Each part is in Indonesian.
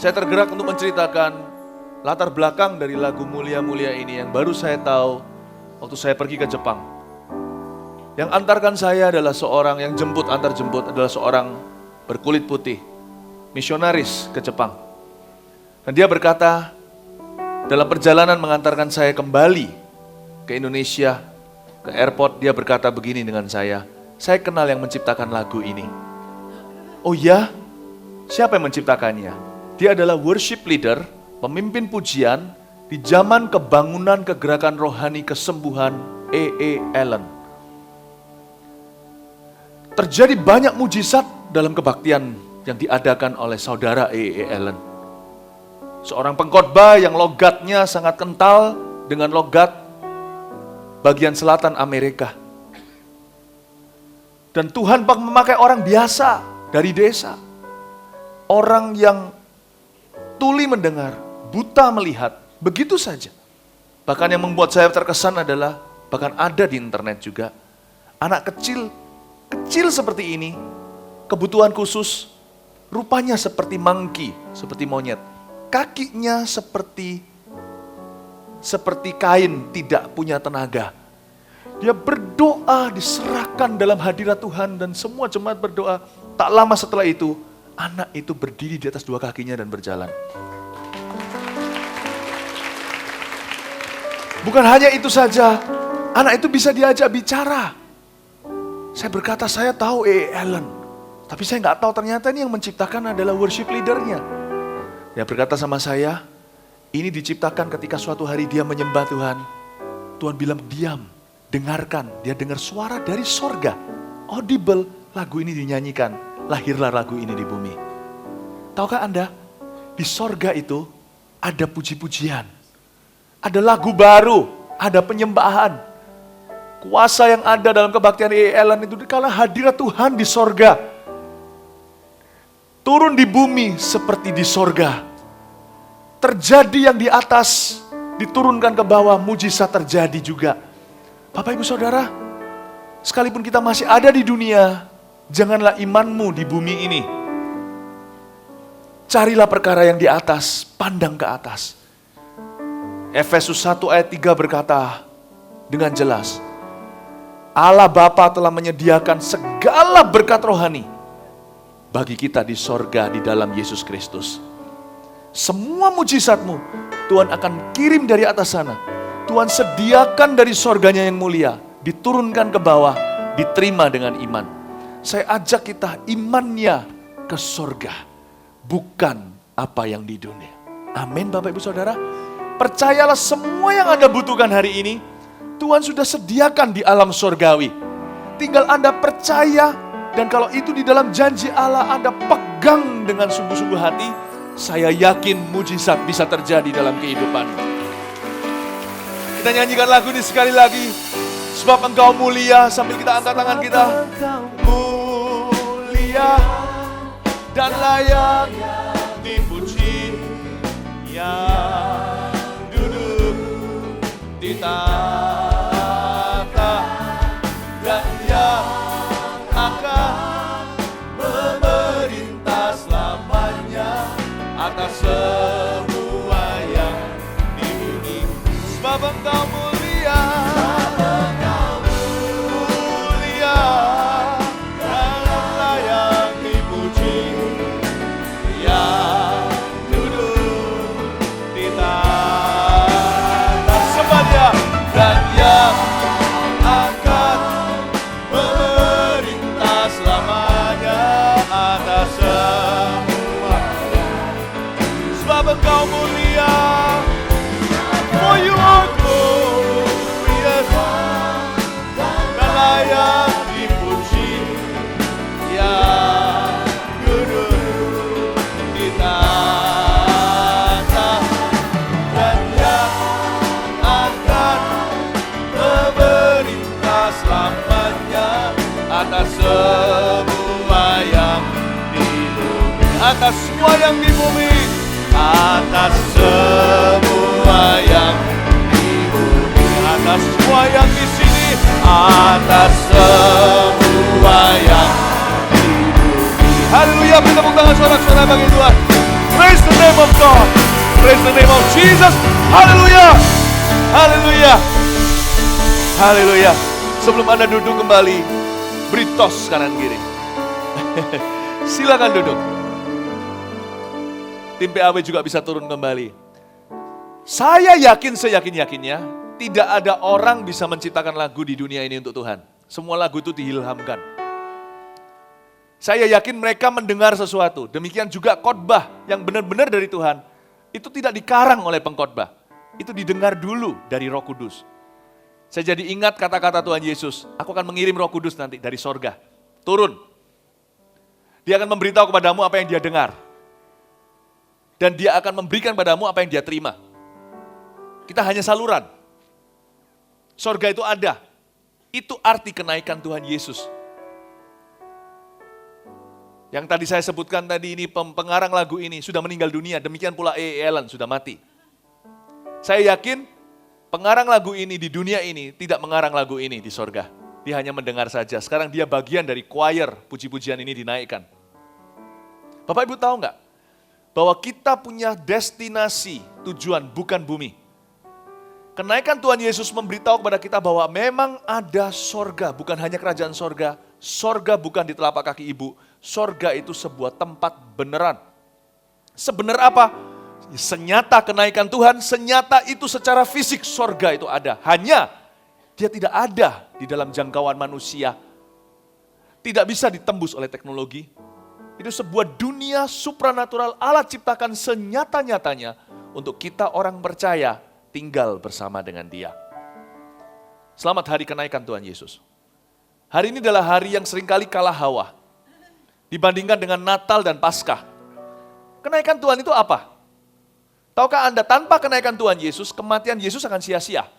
Saya tergerak untuk menceritakan latar belakang dari lagu Mulia-Mulia ini yang baru saya tahu waktu saya pergi ke Jepang. Yang antarkan saya adalah seorang yang antar jemput adalah seorang berkulit putih, misionaris ke Jepang. Dan dia berkata, dalam perjalanan mengantarkan saya kembali ke Indonesia, ke airport, dia berkata begini dengan saya kenal yang menciptakan lagu ini. Oh ya? Siapa yang menciptakannya? Dia adalah worship leader, pemimpin pujian di zaman kebangunan kegerakan rohani kesembuhan E.E. Allen. Terjadi banyak mujizat dalam kebaktian yang diadakan oleh saudara E.E. Allen. Seorang pengkhotbah yang logatnya sangat kental dengan logat bagian selatan Amerika. Dan Tuhan memakai orang biasa dari desa. Orang yang tuli mendengar, buta melihat, begitu saja. Bahkan yang membuat saya terkesan adalah, bahkan ada di internet juga, anak kecil seperti ini, kebutuhan khusus, rupanya seperti monkey, seperti monyet. Kakinya seperti kain, tidak punya tenaga. Dia berdoa, diserahkan dalam hadirat Tuhan, dan semua jemaat berdoa. Tak lama setelah itu, anak itu berdiri di atas dua kakinya dan berjalan. Bukan hanya itu saja, anak itu bisa diajak bicara. Saya berkata, saya tahu E.E. Allen, tapi saya nggak tahu ternyata ini yang menciptakan adalah worship leadernya. Dia berkata sama saya, ini diciptakan ketika suatu hari dia menyembah Tuhan. Tuhan bilang, diam, dengarkan. Dia dengar suara dari sorga, audible, lagu ini dinyanyikan. Lahirlah lagu ini di bumi. Tahukah Anda, di sorga itu ada puji-pujian. Ada lagu baru, ada penyembahan. Kuasa yang ada dalam kebaktian E.E. Allen itu karena hadirat Tuhan di sorga. Turun di bumi seperti di sorga. Terjadi yang di atas, diturunkan ke bawah, mujizat terjadi juga. Bapak Ibu Saudara, sekalipun kita masih ada di dunia, janganlah imanmu di bumi ini. Carilah perkara yang di atas, pandang ke atas. Efesus 1 ayat 3 berkata dengan jelas, Allah Bapa telah menyediakan segala berkat rohani bagi kita di sorga di dalam Yesus Kristus. Semua mujizatmu Tuhan akan kirim dari atas sana. Tuhan sediakan dari sorganya yang mulia, diturunkan ke bawah, diterima dengan iman. Saya ajak kita imannya ke sorga, bukan apa yang di dunia. Amin Bapak Ibu Saudara. Percayalah semua yang Anda butuhkan hari ini, Tuhan sudah sediakan di alam sorgawi. Tinggal Anda percaya, dan kalau itu di dalam janji Allah Anda pegang dengan sungguh-sungguh hati, saya yakin mujizat bisa terjadi dalam kehidupan. Kita nyanyikan lagu ini sekali lagi. Sebab Engkau mulia, sambil kita angkat tangan kita. Mulia dan layak dipuji, yang duduk di tahta dan yang akan memerintah selamanya atas semua yang di bumi. Sebab Engkau mulia, mulia dan layak dipuji, yang duduk di tahta sembahnya dan yang akan memerintah selamanya atas semua. Sebab Engkau mulia, for you are glorious dan layak dipuji, yang duduk di tahta dan yang akan memerintah selamanya atas semua yang di bumi, atas semua yang di bumi, atas semua yang di bumi, atas semua yang di sini, atas semua yang di bumi. Haleluya, beri tepuk tangan sorak-sorai bagi Tuhan. Praise the name of God. Praise the name of Jesus. Haleluya. Haleluya. Haleluya. Sebelum Anda duduk kembali, beri tos kanan kiri. Silakan duduk. Tim PAW juga bisa turun kembali. Saya yakin seyakin-yakinnya, tidak ada orang bisa menciptakan lagu di dunia ini untuk Tuhan. Semua lagu itu diilhamkan. Saya yakin mereka mendengar sesuatu. Demikian juga khotbah yang benar-benar dari Tuhan. Itu tidak dikarang oleh pengkhotbah. Itu didengar dulu dari Roh Kudus. Saya jadi ingat kata-kata Tuhan Yesus. Aku akan mengirim Roh Kudus nanti dari sorga. Turun. Dia akan memberitahu kepadamu apa yang dia dengar. Dan dia akan memberikan padamu apa yang dia terima. Kita hanya saluran. Sorga itu ada. Itu arti kenaikan Tuhan Yesus. Yang tadi saya sebutkan tadi ini, pengarang lagu ini sudah meninggal dunia, demikian pula A.A. Allen sudah mati. Saya yakin pengarang lagu ini di dunia ini tidak mengarang lagu ini di sorga. Dia hanya mendengar saja. Sekarang dia bagian dari choir, puji-pujian ini dinaikkan. Bapak Ibu tahu nggak? Bahwa kita punya destinasi, tujuan, bukan bumi. Kenaikan Tuhan Yesus memberitahu kepada kita bahwa memang ada sorga, bukan hanya kerajaan sorga. Sorga bukan di telapak kaki ibu. Sorga itu sebuah tempat beneran. Sebenar apa? Senyata kenaikan Tuhan, senyata itu secara fisik sorga itu ada. Hanya dia tidak ada di dalam jangkauan manusia. Tidak bisa ditembus oleh teknologi. Itu sebuah dunia supranatural Allah ciptakan senyata-nyatanya untuk kita orang percaya tinggal bersama dengan Dia. Selamat hari kenaikan Tuhan Yesus. Hari ini adalah hari yang seringkali kalah hawa dibandingkan dengan Natal dan Paskah. Kenaikan Tuhan itu apa? Tahukah Anda, tanpa kenaikan Tuhan Yesus, kematian Yesus akan sia-sia.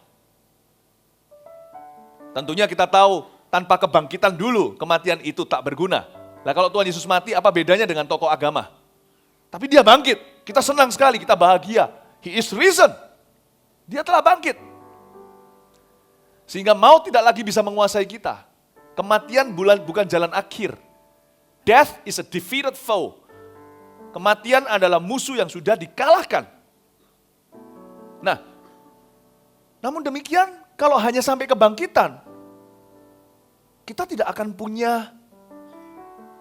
Tentunya kita tahu, tanpa kebangkitan dulu, kematian itu tak berguna. Nah kalau Tuhan Yesus mati, apa bedanya dengan tokoh agama? Tapi dia bangkit, kita senang sekali, kita bahagia. He is risen. Dia telah bangkit. Sehingga maut tidak lagi bisa menguasai kita. Kematian bukan jalan akhir. Death is a defeated foe. Kematian adalah musuh yang sudah dikalahkan. Nah, namun demikian, kalau hanya sampai kebangkitan, kita tidak akan punya,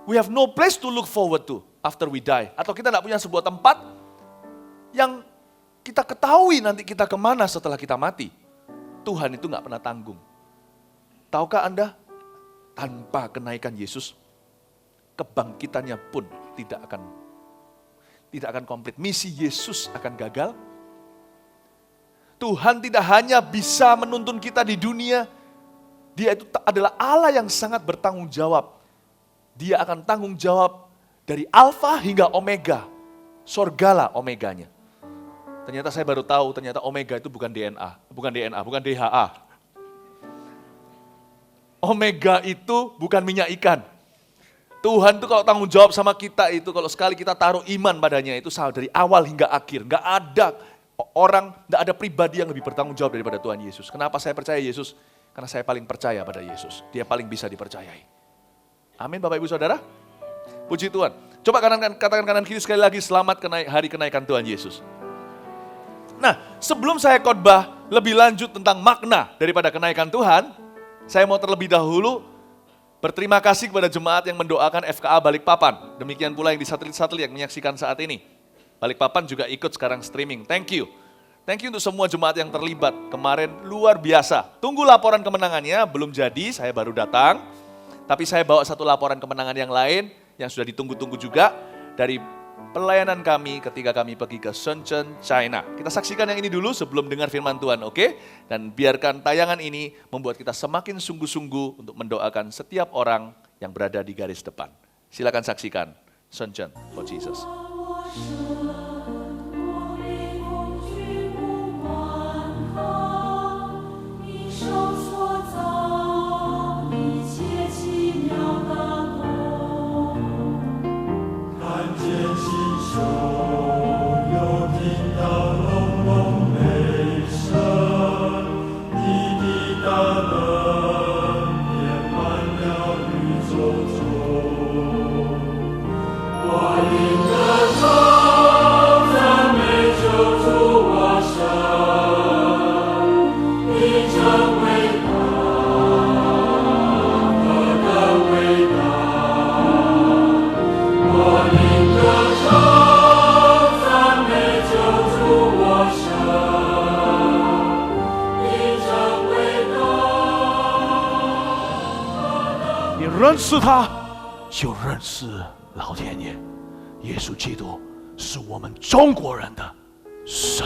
we have no place to look forward to after we die. Atau kita tidak punya sebuah tempat yang kita ketahui nanti kita kemana setelah kita mati. Tuhan itu nggak pernah tanggung. Tahukah Anda, tanpa kenaikan Yesus, kebangkitannya pun tidak akan komplit. Misi Yesus akan gagal. Tuhan tidak hanya bisa menuntun kita di dunia, Dia itu adalah Allah yang sangat bertanggung jawab. Dia akan tanggung jawab dari Alfa hingga Omega. Sorgalah Omeganya. Ternyata saya baru tahu, ternyata Omega itu bukan DHA. Omega itu bukan minyak ikan. Tuhan itu kalau tanggung jawab sama kita itu, kalau sekali kita taruh iman padanya itu dari awal hingga akhir. Nggak ada orang, nggak ada pribadi yang lebih bertanggung jawab daripada Tuhan Yesus. Kenapa saya percaya Yesus? Karena saya paling percaya pada Yesus. Dia paling bisa dipercayai. Amin Bapak Ibu Saudara. Puji Tuhan. Coba katakan kanan kiri sekali lagi, selamat hari kenaikan Tuhan Yesus. Nah, sebelum saya khotbah lebih lanjut tentang makna daripada kenaikan Tuhan, saya mau terlebih dahulu berterima kasih kepada jemaat yang mendoakan FKA Balikpapan. Demikian pula yang di satelit-satelit yang menyaksikan saat ini. Balikpapan juga ikut sekarang streaming. Thank you. Thank you untuk semua jemaat yang terlibat. Kemarin luar biasa. Tunggu laporan kemenangannya, belum jadi, saya baru datang. Tapi saya bawa satu laporan kemenangan yang lain, yang sudah ditunggu-tunggu juga, dari pelayanan kami ketika kami pergi ke Shenzhen, China. Kita saksikan yang ini dulu sebelum dengar firman Tuhan, oke? Dan biarkan tayangan ini membuat kita semakin sungguh-sungguh untuk mendoakan setiap orang yang berada di garis depan. Silakan saksikan Shenzhen for Jesus.我领着他。认识他，就认识老天爷。耶稣基督是我们中国人的神。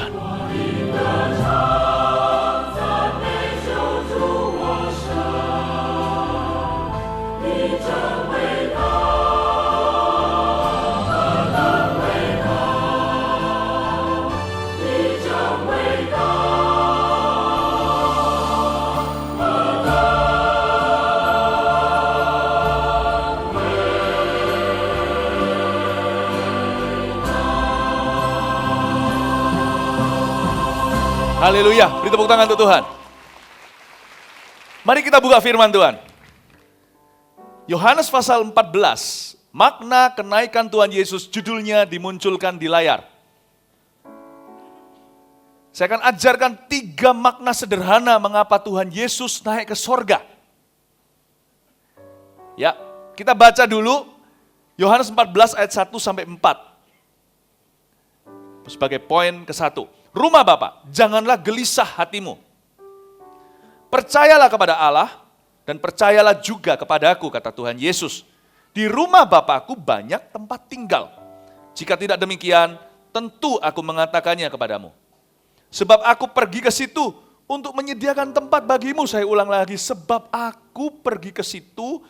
Haleluya, beri tepuk tangan untuk Tuhan. Mari kita buka firman Tuhan. Yohanes pasal 14, makna kenaikan Tuhan Yesus, judulnya dimunculkan di layar. Saya akan ajarkan 3 makna sederhana mengapa Tuhan Yesus naik ke sorga. Ya, kita baca dulu Yohanes 14 ayat 1 sampai 4. Sebagai poin ke-1. Rumah Bapa, janganlah gelisah hatimu. Percayalah kepada Allah dan percayalah juga kepadaku, kata Tuhan Yesus. Di rumah Bapakku banyak tempat tinggal. Jika tidak demikian, tentu aku mengatakannya kepadamu. Sebab aku pergi ke situ untuk menyediakan tempat bagimu. Saya ulang lagi, sebab aku pergi ke situ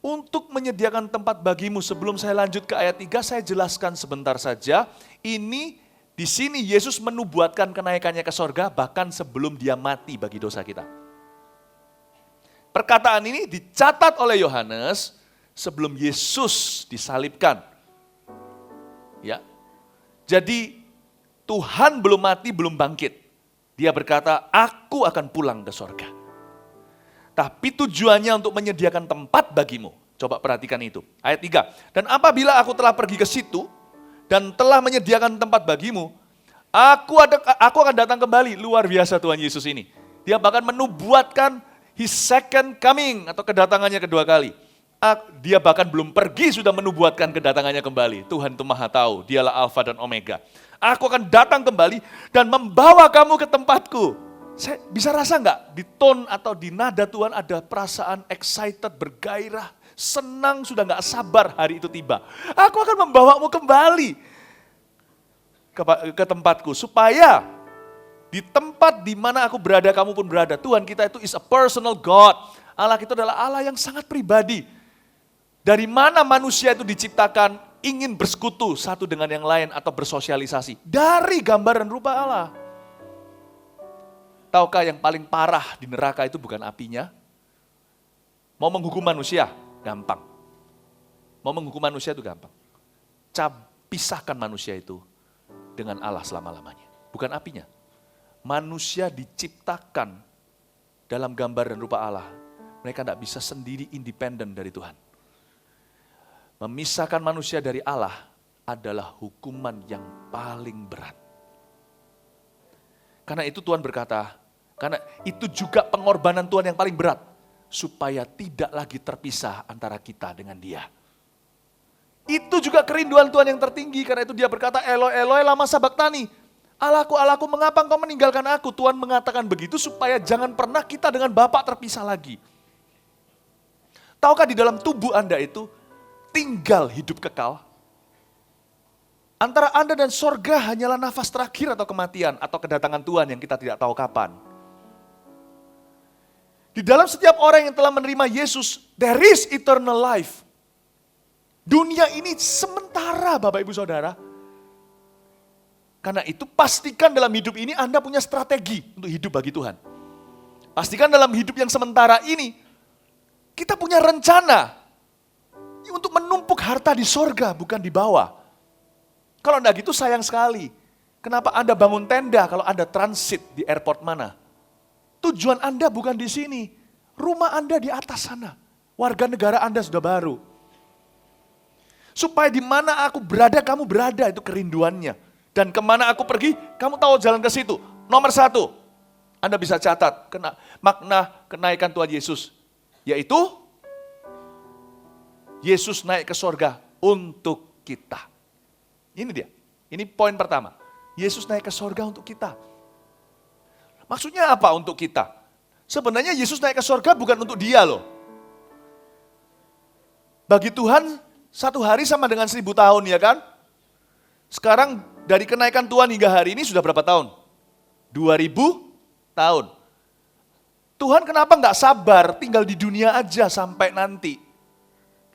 untuk menyediakan tempat bagimu. Sebelum saya lanjut ke ayat 3, saya jelaskan sebentar saja. Ini di sini Yesus menubuatkan kenaikannya ke sorga bahkan sebelum dia mati bagi dosa kita. Perkataan ini dicatat oleh Yohanes sebelum Yesus disalibkan. Ya. Jadi Tuhan belum mati, belum bangkit. Dia berkata, aku akan pulang ke sorga. Tapi tujuannya untuk menyediakan tempat bagimu. Coba perhatikan itu. Ayat 3. Dan apabila aku telah pergi ke situ, dan telah menyediakan tempat bagimu, aku akan datang kembali. Luar biasa Tuhan Yesus ini. Dia bahkan menubuatkan His second coming, atau kedatangannya kedua kali. Dia bahkan belum pergi sudah menubuatkan kedatangannya kembali. Tuhan itu maha tahu, dialah Alfa dan Omega. Aku akan datang kembali dan membawa kamu ke tempatku. Saya bisa rasa enggak di tone atau di nada Tuhan ada perasaan excited, bergairah, senang, sudah enggak sabar hari itu tiba. Aku akan membawamu kembali ke tempatku, supaya di tempat di mana aku berada, kamu pun berada. Tuhan kita itu is a personal God. Allah kita adalah Allah yang sangat pribadi. Dari mana manusia itu diciptakan ingin bersekutu satu dengan yang lain atau bersosialisasi? Dari gambar dan rupa Allah. Tahukah yang paling parah di neraka itu bukan apinya? Mau menghukum manusia? Gampang. Mau menghukum manusia itu gampang. Pisahkan manusia itu dengan Allah selama-lamanya. Bukan apinya. Manusia diciptakan dalam gambar dan rupa Allah. Mereka tidak bisa sendiri independen dari Tuhan. Memisahkan manusia dari Allah adalah hukuman yang paling berat. Karena itu Tuhan berkata, karena itu juga pengorbanan Tuhan yang paling berat. Supaya tidak lagi terpisah antara kita dengan Dia. Itu juga kerinduan Tuhan yang tertinggi. Karena itu Dia berkata, Eloi, Eloi, lama sabachthani. Allahku, Allahku, mengapa engkau meninggalkan aku? Tuhan mengatakan begitu supaya jangan pernah kita dengan Bapa terpisah lagi. Tahukah di dalam tubuh Anda itu tinggal hidup kekal? Antara Anda dan sorga hanyalah nafas terakhir atau kematian atau kedatangan Tuhan yang kita tidak tahu kapan. Di dalam setiap orang yang telah menerima Yesus, there is eternal life. Dunia ini sementara Bapak Ibu Saudara. Karena itu pastikan dalam hidup ini Anda punya strategi untuk hidup bagi Tuhan. Pastikan dalam hidup yang sementara ini, kita punya rencana untuk menumpuk harta di sorga, bukan di bawah. Kalau enggak gitu sayang sekali. Kenapa Anda bangun tenda kalau Anda transit di airport mana? Tujuan Anda bukan di sini. Rumah Anda di atas sana. Warga negara Anda sudah baru. Supaya di mana aku berada, kamu berada, itu kerinduannya. Dan kemana aku pergi, kamu tahu jalan ke situ. Nomor 1, Anda bisa catat makna kenaikan Tuhan Yesus. Yaitu, Yesus naik ke sorga untuk kita. Ini dia, ini poin pertama. Yesus naik ke sorga untuk kita. Maksudnya apa untuk kita? Sebenarnya Yesus naik ke sorga bukan untuk dia loh. Bagi Tuhan, 1 hari sama dengan 1000 tahun, ya kan? Sekarang dari kenaikan Tuhan hingga hari ini sudah berapa tahun? 2000 tahun. Tuhan kenapa nggak sabar tinggal di dunia aja sampai nanti?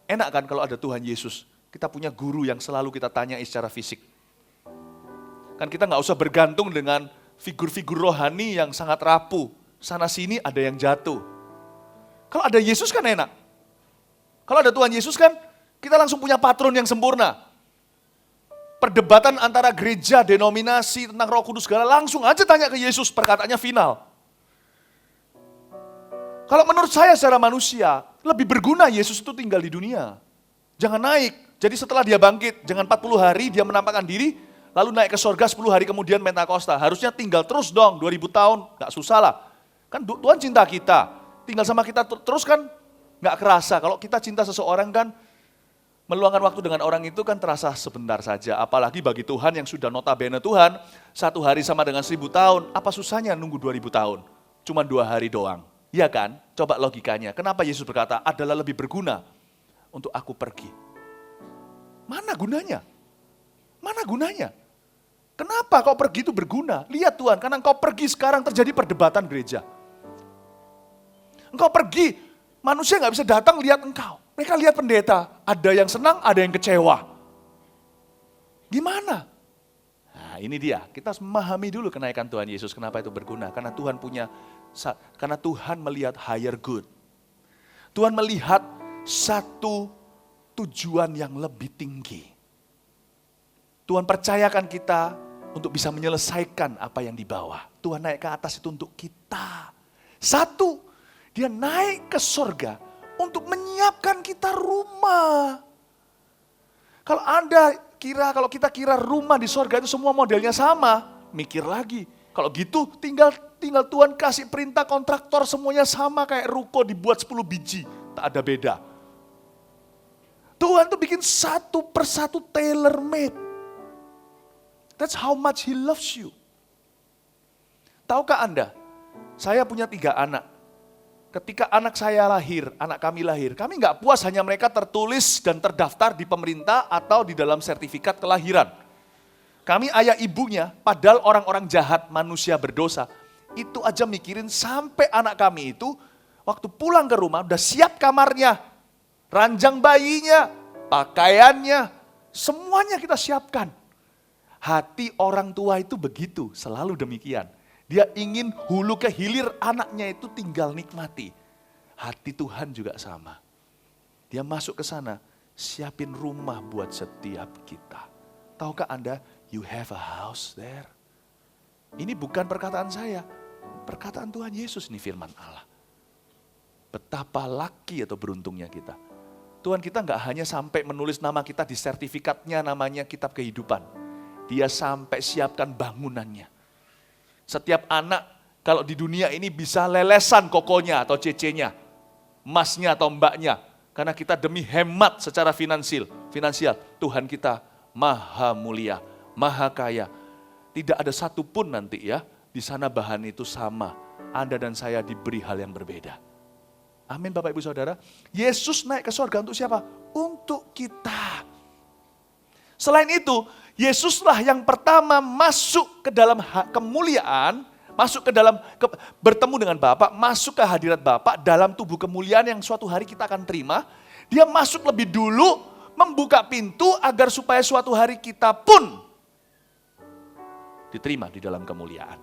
Enak kan kalau ada Tuhan Yesus. Kita punya guru yang selalu kita tanyai secara fisik. Kan kita nggak usah bergantung dengan figur-figur rohani yang sangat rapuh. Sana sini ada yang jatuh. Kalau ada Yesus kan enak. Kalau ada Tuhan Yesus kan kita langsung punya patron yang sempurna. Perdebatan antara gereja, denominasi, tentang Roh Kudus segala langsung aja tanya ke Yesus, perkataannya final. Kalau menurut saya secara manusia, lebih berguna Yesus itu tinggal di dunia. Jangan naik. Jadi setelah dia bangkit, jangan 40 hari dia menampakkan diri, lalu naik ke sorga 10 hari kemudian Pentakosta. Harusnya tinggal terus dong, 2000 tahun, gak susah lah. Kan Tuhan cinta kita, tinggal sama kita terus kan gak kerasa. Kalau kita cinta seseorang kan, meluangkan waktu dengan orang itu kan terasa sebentar saja. Apalagi bagi Tuhan yang sudah notabene Tuhan, 1 hari sama dengan 1000 tahun, apa susahnya nunggu 2000 tahun? Cuma 2 hari doang. Iya kan? Coba logikanya. Kenapa Yesus berkata, adalah lebih berguna untuk aku pergi. Mana gunanya? Mana gunanya? Kenapa kau pergi itu berguna? Lihat Tuhan, karena engkau pergi sekarang terjadi perdebatan gereja. Engkau pergi, manusia gak bisa datang lihat engkau. Mereka lihat pendeta, ada yang senang, ada yang kecewa. Gimana? Nah ini dia, kita harus memahami dulu kenaikan Tuhan Yesus, kenapa itu berguna. Karena Tuhan melihat higher good. Tuhan melihat satu tujuan yang lebih tinggi. Tuhan percayakan kita untuk bisa menyelesaikan apa yang di bawah. Tuhan naik ke atas itu untuk kita. Satu, dia naik ke surga untuk menyiapkan kita rumah. Kalau kita kira rumah di surga itu semua modelnya sama, mikir lagi. Kalau gitu tinggal Tuhan kasih perintah kontraktor semuanya sama kayak ruko dibuat 10 biji, tak ada beda. Tuhan tuh bikin satu persatu tailor made. That's how much He loves you. Tahukah Anda, saya punya 3 anak. Ketika anak kami lahir, kami nggak puas hanya mereka tertulis dan terdaftar di pemerintah atau di dalam sertifikat kelahiran. Kami ayah ibunya, padahal orang-orang jahat, manusia berdosa, itu aja mikirin sampai anak kami itu, waktu pulang ke rumah udah siap kamarnya, ranjang bayinya, pakaiannya, semuanya kita siapkan. Hati orang tua itu begitu, selalu demikian. Dia ingin hulu ke hilir anaknya itu tinggal nikmati. Hati Tuhan juga sama. Dia masuk ke sana, siapin rumah buat setiap kita. Tahukah Anda, you have a house there. Ini bukan perkataan saya, perkataan Tuhan Yesus ini firman Allah. Betapa laki atau beruntungnya kita. Tuhan kita nggak hanya sampai menulis nama kita di sertifikatnya namanya kitab kehidupan. Dia sampai siapkan bangunannya. Setiap anak kalau di dunia ini bisa lelesan kokonya atau cecenya, emasnya atau mbaknya. Karena kita demi hemat secara finansial, Tuhan kita maha mulia, maha kaya. Tidak ada satupun nanti ya, di sana bahan itu sama. Anda dan saya diberi hal yang berbeda. Amin Bapak Ibu Saudara. Yesus naik ke surga untuk siapa? Untuk kita. Selain itu, Yesuslah yang pertama masuk ke dalam kemuliaan, bertemu dengan Bapa, masuk ke hadirat Bapa dalam tubuh kemuliaan yang suatu hari kita akan terima. Dia masuk lebih dulu, membuka pintu agar supaya suatu hari kita pun diterima di dalam kemuliaan.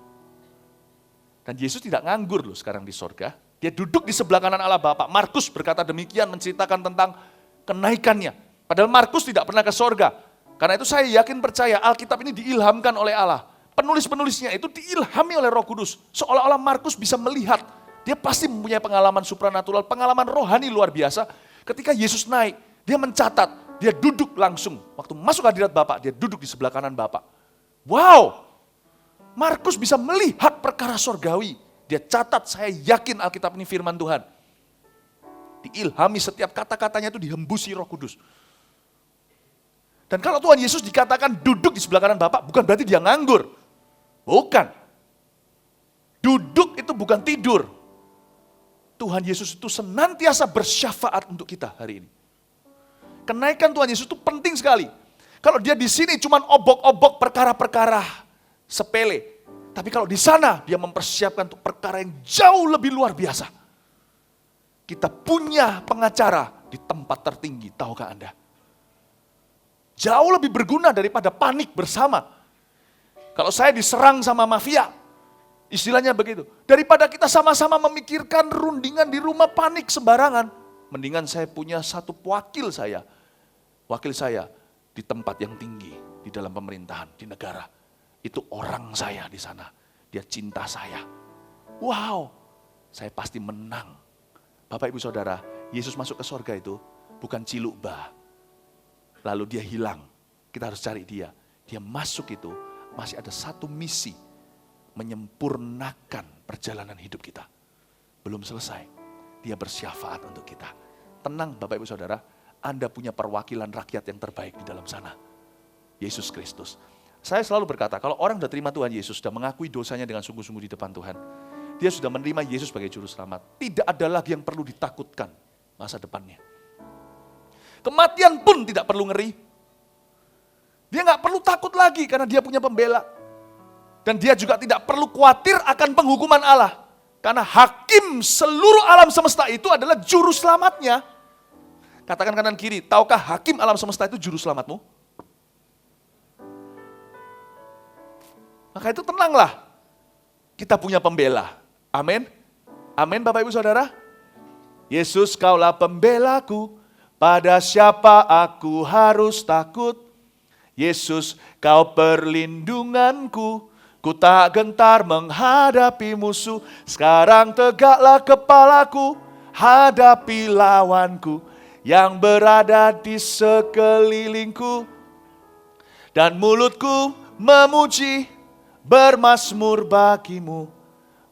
Dan Yesus tidak nganggur loh sekarang di sorga. Dia duduk di sebelah kanan Allah Bapa. Markus berkata demikian, menceritakan tentang kenaikannya. Padahal Markus tidak pernah ke sorga. Karena itu saya yakin percaya Alkitab ini diilhamkan oleh Allah. Penulis-penulisnya itu diilhami oleh Roh Kudus. Seolah-olah Markus bisa melihat. Dia pasti mempunyai pengalaman supranatural, pengalaman rohani luar biasa. Ketika Yesus naik, dia mencatat. Dia duduk langsung. Waktu masuk hadirat Bapa, dia duduk di sebelah kanan Bapa. Wow! Markus bisa melihat perkara sorgawi. Dia catat, saya yakin Alkitab ini firman Tuhan. Diilhami setiap kata-katanya itu dihembusi Roh Kudus. Dan kalau Tuhan Yesus dikatakan duduk di sebelah kanan Bapa, bukan berarti dia nganggur. Bukan. Duduk itu bukan tidur. Tuhan Yesus itu senantiasa bersyafaat untuk kita hari ini. Kenaikan Tuhan Yesus itu penting sekali. Kalau dia di sini cuma obok-obok perkara-perkara sepele. Tapi kalau di sana dia mempersiapkan untuk perkara yang jauh lebih luar biasa. Kita punya pengacara di tempat tertinggi, tahukah Anda? Jauh lebih berguna daripada panik bersama. Kalau saya diserang sama mafia, istilahnya begitu. Daripada kita sama-sama memikirkan rundingan di rumah panik sembarangan. Mendingan saya punya satu wakil saya di tempat yang tinggi, di dalam pemerintahan, di negara. Itu orang saya di sana, dia cinta saya. Wow, saya pasti menang. Bapak Ibu Saudara, Yesus masuk ke sorga itu bukan ciluk bah. Lalu dia hilang, kita harus cari dia. Dia masuk itu masih ada satu misi, menyempurnakan perjalanan hidup kita. Belum selesai, dia bersyafaat untuk kita. Tenang Bapak Ibu Saudara, Anda punya perwakilan rakyat yang terbaik di dalam sana. Yesus Kristus. Saya selalu berkata, kalau orang sudah terima Tuhan Yesus, sudah mengakui dosanya dengan sungguh-sungguh di depan Tuhan, dia sudah menerima Yesus sebagai juru selamat. Tidak ada lagi yang perlu ditakutkan masa depannya. Kematian pun tidak perlu ngeri. Dia nggak perlu takut lagi karena dia punya pembela. Dan dia juga tidak perlu khawatir akan penghukuman Allah. Karena hakim seluruh alam semesta itu adalah juru selamatnya. Katakan kanan kiri, tahukah hakim alam semesta itu juru selamatmu? Maka itu tenanglah. Kita punya pembela. Amin. Amin Bapak Ibu Saudara. Yesus kaulah pembelaku. Pada siapa aku harus takut? Yesus kau perlindunganku. Ku tak gentar menghadapi musuh. Sekarang tegaklah kepalaku. Hadapi lawanku yang berada di sekelilingku. Dan mulutku memuji, bermazmur bagimu,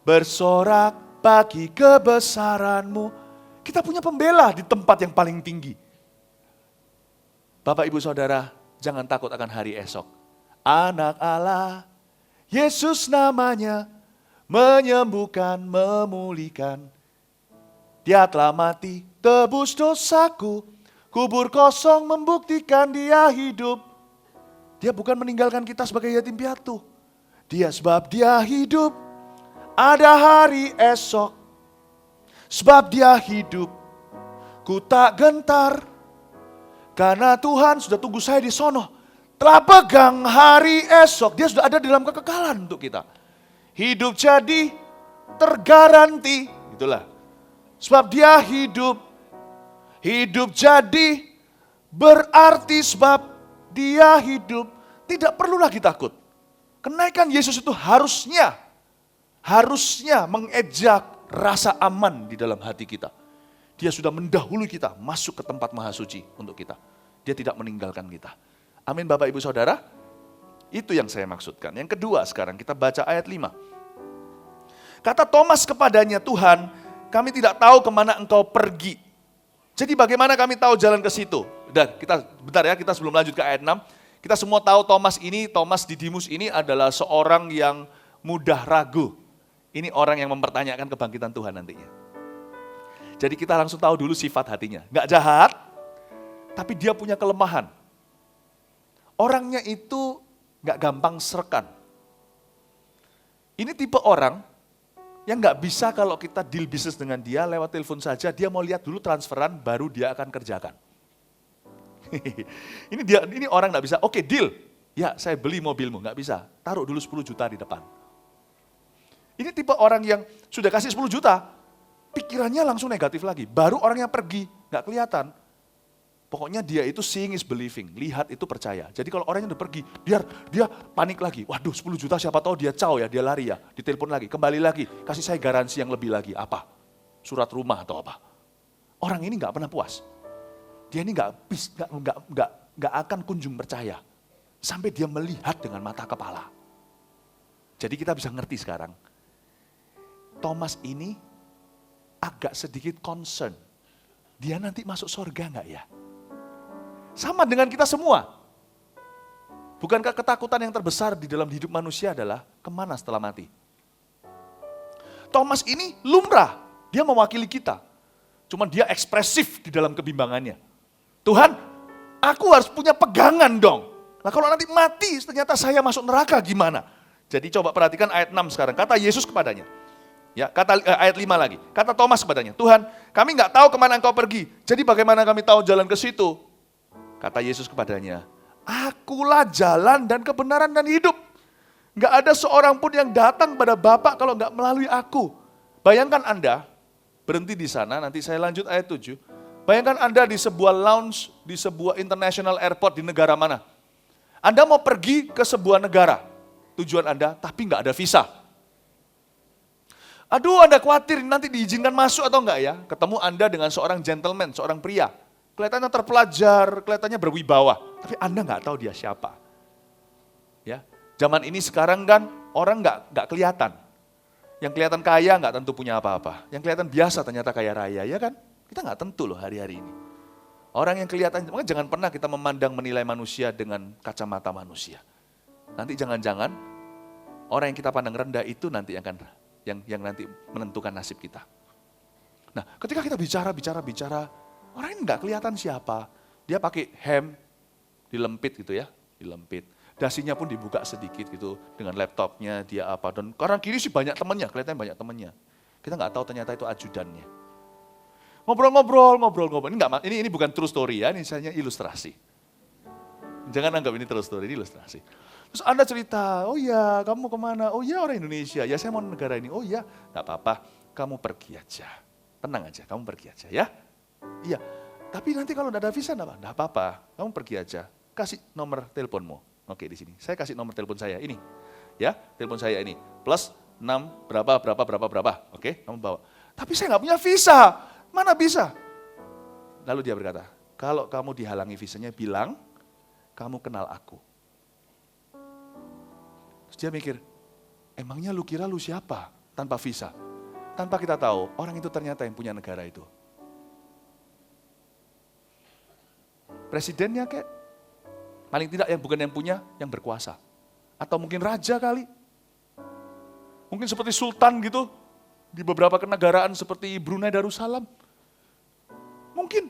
bersorak bagi kebesaranmu. Kita punya pembela di tempat yang paling tinggi. Bapak Ibu Saudara, jangan takut akan hari esok. Anak Allah, Yesus namanya, menyembuhkan, memulihkan. Dia telah mati, tebus dosaku, kubur kosong membuktikan dia hidup. Dia bukan meninggalkan kita sebagai yatim piatu. Sebab dia hidup, ada hari esok. Sebab dia hidup, ku tak gentar. Karena Tuhan sudah tunggu saya di sono. Telah pegang hari esok. Dia sudah ada di dalam kekekalan untuk kita. Hidup jadi tergaranti. Itulah. Sebab dia hidup. Hidup jadi berarti sebab dia hidup. Tidak perlu lagi takut. Kenaikan Yesus itu harusnya mengejak rasa aman di dalam hati kita. Dia sudah mendahului kita masuk ke tempat maha suci untuk kita. Dia tidak meninggalkan kita. Amin Bapak Ibu Saudara. Itu yang saya maksudkan. Yang kedua sekarang kita baca ayat 5. Kata Thomas kepadanya, Tuhan, kami tidak tahu kemana engkau pergi. Jadi bagaimana kami tahu jalan ke situ? Dan kita sebelum lanjut ke ayat 6. Kita semua tahu Thomas Didimus ini adalah seorang yang mudah ragu. Ini orang yang mempertanyakan kebangkitan Tuhan nantinya. Jadi kita langsung tahu dulu sifat hatinya. Nggak jahat, tapi dia punya kelemahan. Orangnya itu nggak gampang serkan. Ini tipe orang yang nggak bisa kalau kita deal bisnis dengan dia lewat telepon saja, dia mau lihat dulu transferan, baru dia akan kerjakan. Ini orang nggak bisa, oke deal, ya saya beli mobilmu, nggak bisa, taruh dulu 10 juta di depan. Ini tipe orang yang sudah kasih 10 juta, pikirannya langsung negatif lagi, baru orang yang pergi, nggak kelihatan. Pokoknya dia itu seeing is believing, lihat itu percaya. Jadi kalau orangnya udah pergi, dia panik lagi, waduh 10 juta siapa tahu dia caw ya, dia lari ya, ditelepon lagi, kembali lagi, kasih saya garansi yang lebih lagi, apa? Surat rumah atau apa? Orang ini nggak pernah puas. Dia ini nggak akan kunjung percaya sampai dia melihat dengan mata kepala. Jadi kita bisa ngerti sekarang, Thomas ini agak sedikit concern. Dia nanti masuk surga nggak ya? Sama dengan kita semua. Bukankah ketakutan yang terbesar di dalam hidup manusia adalah kemana setelah mati? Thomas ini lumrah, dia mewakili kita. Cuman dia ekspresif di dalam kebimbangannya. Tuhan, Aku harus punya pegangan dong. Nah kalau nanti mati, ternyata saya masuk neraka gimana? Jadi coba perhatikan ayat 6 sekarang. Kata Yesus kepadanya. Ya, ayat 5 lagi. Kata Thomas kepadanya, Tuhan, kami nggak tahu kemana engkau pergi. Jadi bagaimana kami tahu jalan ke situ? Kata Yesus kepadanya, Akulah jalan dan kebenaran dan hidup. Nggak ada seorang pun yang datang pada Bapa kalau nggak melalui aku. Bayangkan Anda, berhenti di sana, nanti saya lanjut ayat 7. Bayangkan Anda di sebuah lounge, di sebuah international airport di negara mana? Anda mau pergi ke sebuah negara, tujuan Anda, tapi nggak ada visa. Aduh, Anda khawatir nanti diizinkan masuk atau enggak ya? Ketemu Anda dengan seorang gentleman, seorang pria. Kelihatannya terpelajar, kelihatannya berwibawa. Tapi Anda nggak tahu dia siapa. Ya, zaman ini sekarang kan orang nggak kelihatan. Yang kelihatan kaya nggak tentu punya apa-apa. Yang kelihatan biasa ternyata kaya raya, ya kan? Kita nggak tentu loh hari-hari ini. Orang yang kelihatan, makanya jangan pernah kita memandang menilai manusia dengan kacamata manusia. Nanti jangan-jangan orang yang kita pandang rendah itu nanti yang nanti menentukan nasib kita. Nah, ketika kita bicara, orang ini nggak kelihatan siapa. Dia pakai hem, dilempit gitu ya, dilempit. Dasinya pun dibuka sedikit gitu dengan laptopnya dia apa. Dan kanan kiri sih banyak temannya, kelihatannya banyak temannya. Kita nggak tahu ternyata itu ajudannya. Ngobrol. Ini bukan true story ya, ini misalnya ilustrasi. Jangan anggap ini true story, ini ilustrasi. Terus Anda cerita, oh iya kamu kemana? Oh iya orang Indonesia, ya saya mau negara ini. Oh iya, gak apa-apa, kamu pergi aja. Tenang aja, kamu pergi aja ya. Iya, tapi nanti kalau gak ada visa gak apa-apa, kamu pergi aja. Kasih nomor teleponmu. Oke di sini, saya kasih nomor telepon saya ini. Ya, telepon saya ini, plus 6 berapa. Oke, kamu bawa. Tapi saya gak punya visa. Mana bisa? Lalu dia berkata, kalau kamu dihalangi visanya bilang, kamu kenal aku. Terus dia mikir, emangnya lu kira lu siapa tanpa visa? Tanpa kita tahu, orang itu ternyata yang punya negara itu. Presidennya kayak, paling tidak yang bukan yang punya, yang berkuasa. Atau mungkin raja kali. Mungkin seperti sultan gitu, di beberapa kenegaraan seperti Brunei Darussalam. Mungkin.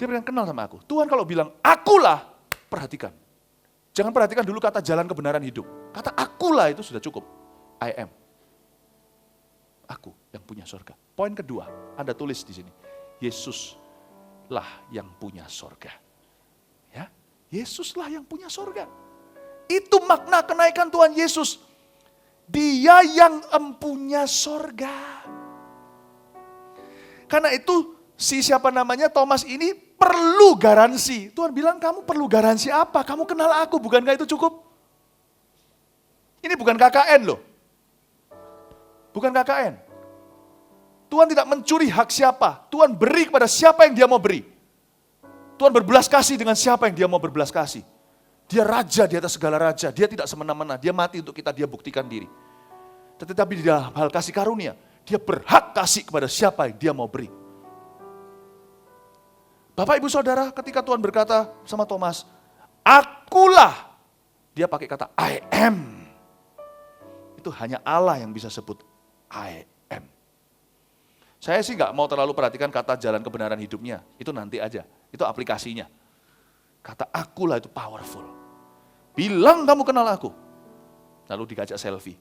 Dia bilang kenal sama aku. Tuhan kalau bilang, akulah, perhatikan. Jangan perhatikan dulu kata jalan kebenaran hidup. Kata akulah itu sudah cukup. I am. Aku yang punya sorga. Poin kedua, Anda tulis di sini. Yesuslah yang punya sorga. Ya, Yesuslah yang punya sorga. Itu makna kenaikan Tuhan Yesus. Dia yang empunya sorga. Karena itu Thomas ini perlu garansi. Tuhan bilang kamu perlu garansi apa? Kamu kenal aku, bukankah itu cukup? Ini bukan KKN loh. Bukan KKN. Tuhan tidak mencuri hak siapa. Tuhan beri kepada siapa yang dia mau beri. Tuhan berbelas kasih dengan siapa yang dia mau berbelas kasih. Dia raja di atas segala raja. Dia tidak semena-mena. Dia mati untuk kita, dia buktikan diri. Tetapi di dalam hal kasih karunia, dia berhak kasih kepada siapa yang dia mau beri. Bapak ibu saudara, ketika Tuhan berkata sama Thomas, akulah. Dia pakai kata I am. Itu hanya Allah yang bisa sebut I am. Saya sih gak mau terlalu perhatikan kata jalan kebenaran hidupnya. Itu nanti aja, itu aplikasinya. Kata akulah itu powerful. Bilang kamu kenal aku. Lalu dikajak selfie.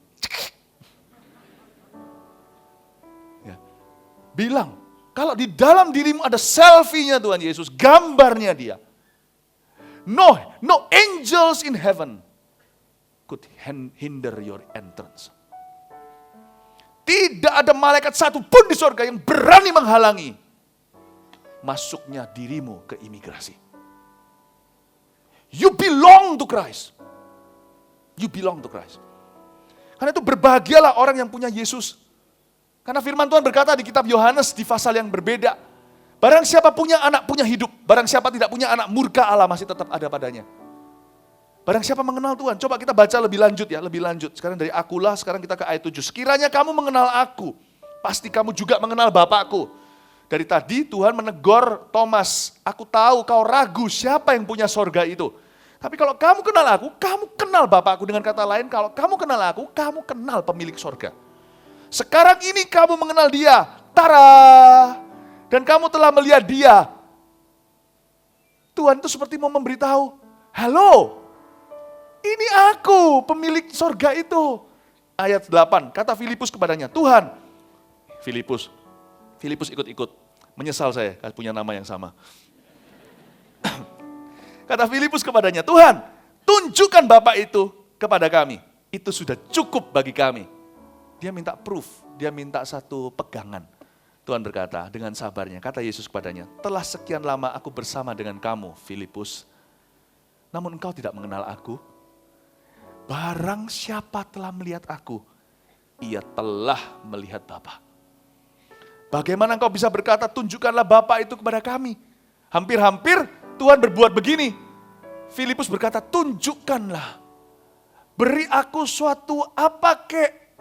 Ya. Bilang. Kalau di dalam dirimu ada selfie-nya Tuhan Yesus, gambarnya dia. No angels in heaven could hinder your entrance. Tidak ada malaikat satu pun di surga yang berani menghalangi masuknya dirimu ke imigrasi. You belong to Christ. You belong to Christ. Karena itu berbahagialah orang yang punya Yesus. Karena firman Tuhan berkata di kitab Yohanes di pasal yang berbeda. Barang siapa punya anak punya hidup. Barang siapa tidak punya anak murka Allah masih tetap ada padanya. Barang siapa mengenal Tuhan. Coba kita baca lebih lanjut ya. Lebih lanjut. Sekarang dari akulah sekarang kita ke ayat 7. Sekiranya kamu mengenal aku. Pasti kamu juga mengenal Bapakku. Dari tadi Tuhan menegur Thomas. Aku tahu kau ragu siapa yang punya sorga itu. Tapi kalau kamu kenal aku, kamu kenal Bapakku. Dengan kata lain, kalau kamu kenal aku, kamu kenal pemilik sorga. Sekarang ini kamu mengenal dia, tara, dan kamu telah melihat dia. Tuhan itu seperti mau memberitahu, halo, ini aku pemilik sorga itu. Ayat 8, kata Filipus kepadanya, Tuhan, Filipus ikut-ikut, menyesal saya punya nama yang sama. Kata Filipus kepadanya, Tuhan, tunjukkan Bapa itu kepada kami. Itu sudah cukup bagi kami. Dia minta proof, dia minta satu pegangan. Tuhan berkata dengan sabarnya, kata Yesus kepadanya, telah sekian lama aku bersama dengan kamu, Filipus. Namun engkau tidak mengenal aku. Barang siapa telah melihat aku, ia telah melihat Bapa. Bagaimana engkau bisa berkata, tunjukkanlah Bapa itu kepada kami. Hampir-hampir Tuhan berbuat begini. Filipus berkata, tunjukkanlah. Beri aku suatu apa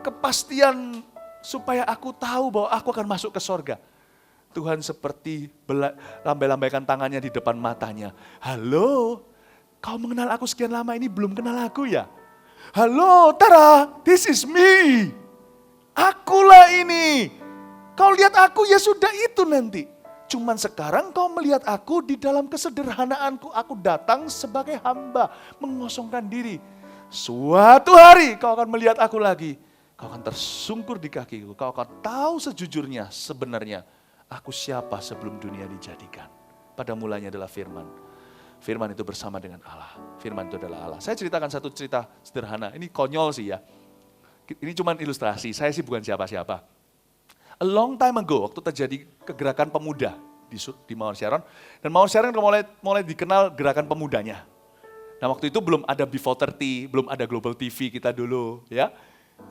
kepastian supaya aku tahu bahwa aku akan masuk ke sorga. Tuhan seperti lambai-lambaikan tangannya di depan matanya. Halo, kau mengenal aku sekian lama ini belum kenal aku ya? Halo, Tara, this is me. Akulah ini. Kau lihat aku ya sudah itu nanti. Cuman sekarang kau melihat aku di dalam kesederhanaanku. Aku datang sebagai hamba, mengosongkan diri. Suatu hari kau akan melihat aku lagi. Kau akan tersungkur di kakiku. Kau akan tahu sejujurnya sebenarnya aku siapa sebelum dunia dijadikan. Pada mulanya adalah firman. Firman itu bersama dengan Allah. Firman itu adalah Allah. Saya ceritakan satu cerita sederhana. Ini konyol sih ya. Ini cuma ilustrasi. Saya sih bukan siapa-siapa. A long time ago, waktu terjadi kegerakan pemuda di Mount Sharon. Dan Mount Sharon mulai dikenal gerakan pemudanya. Nah waktu itu belum ada B430, belum ada Global TV kita dulu. Ya.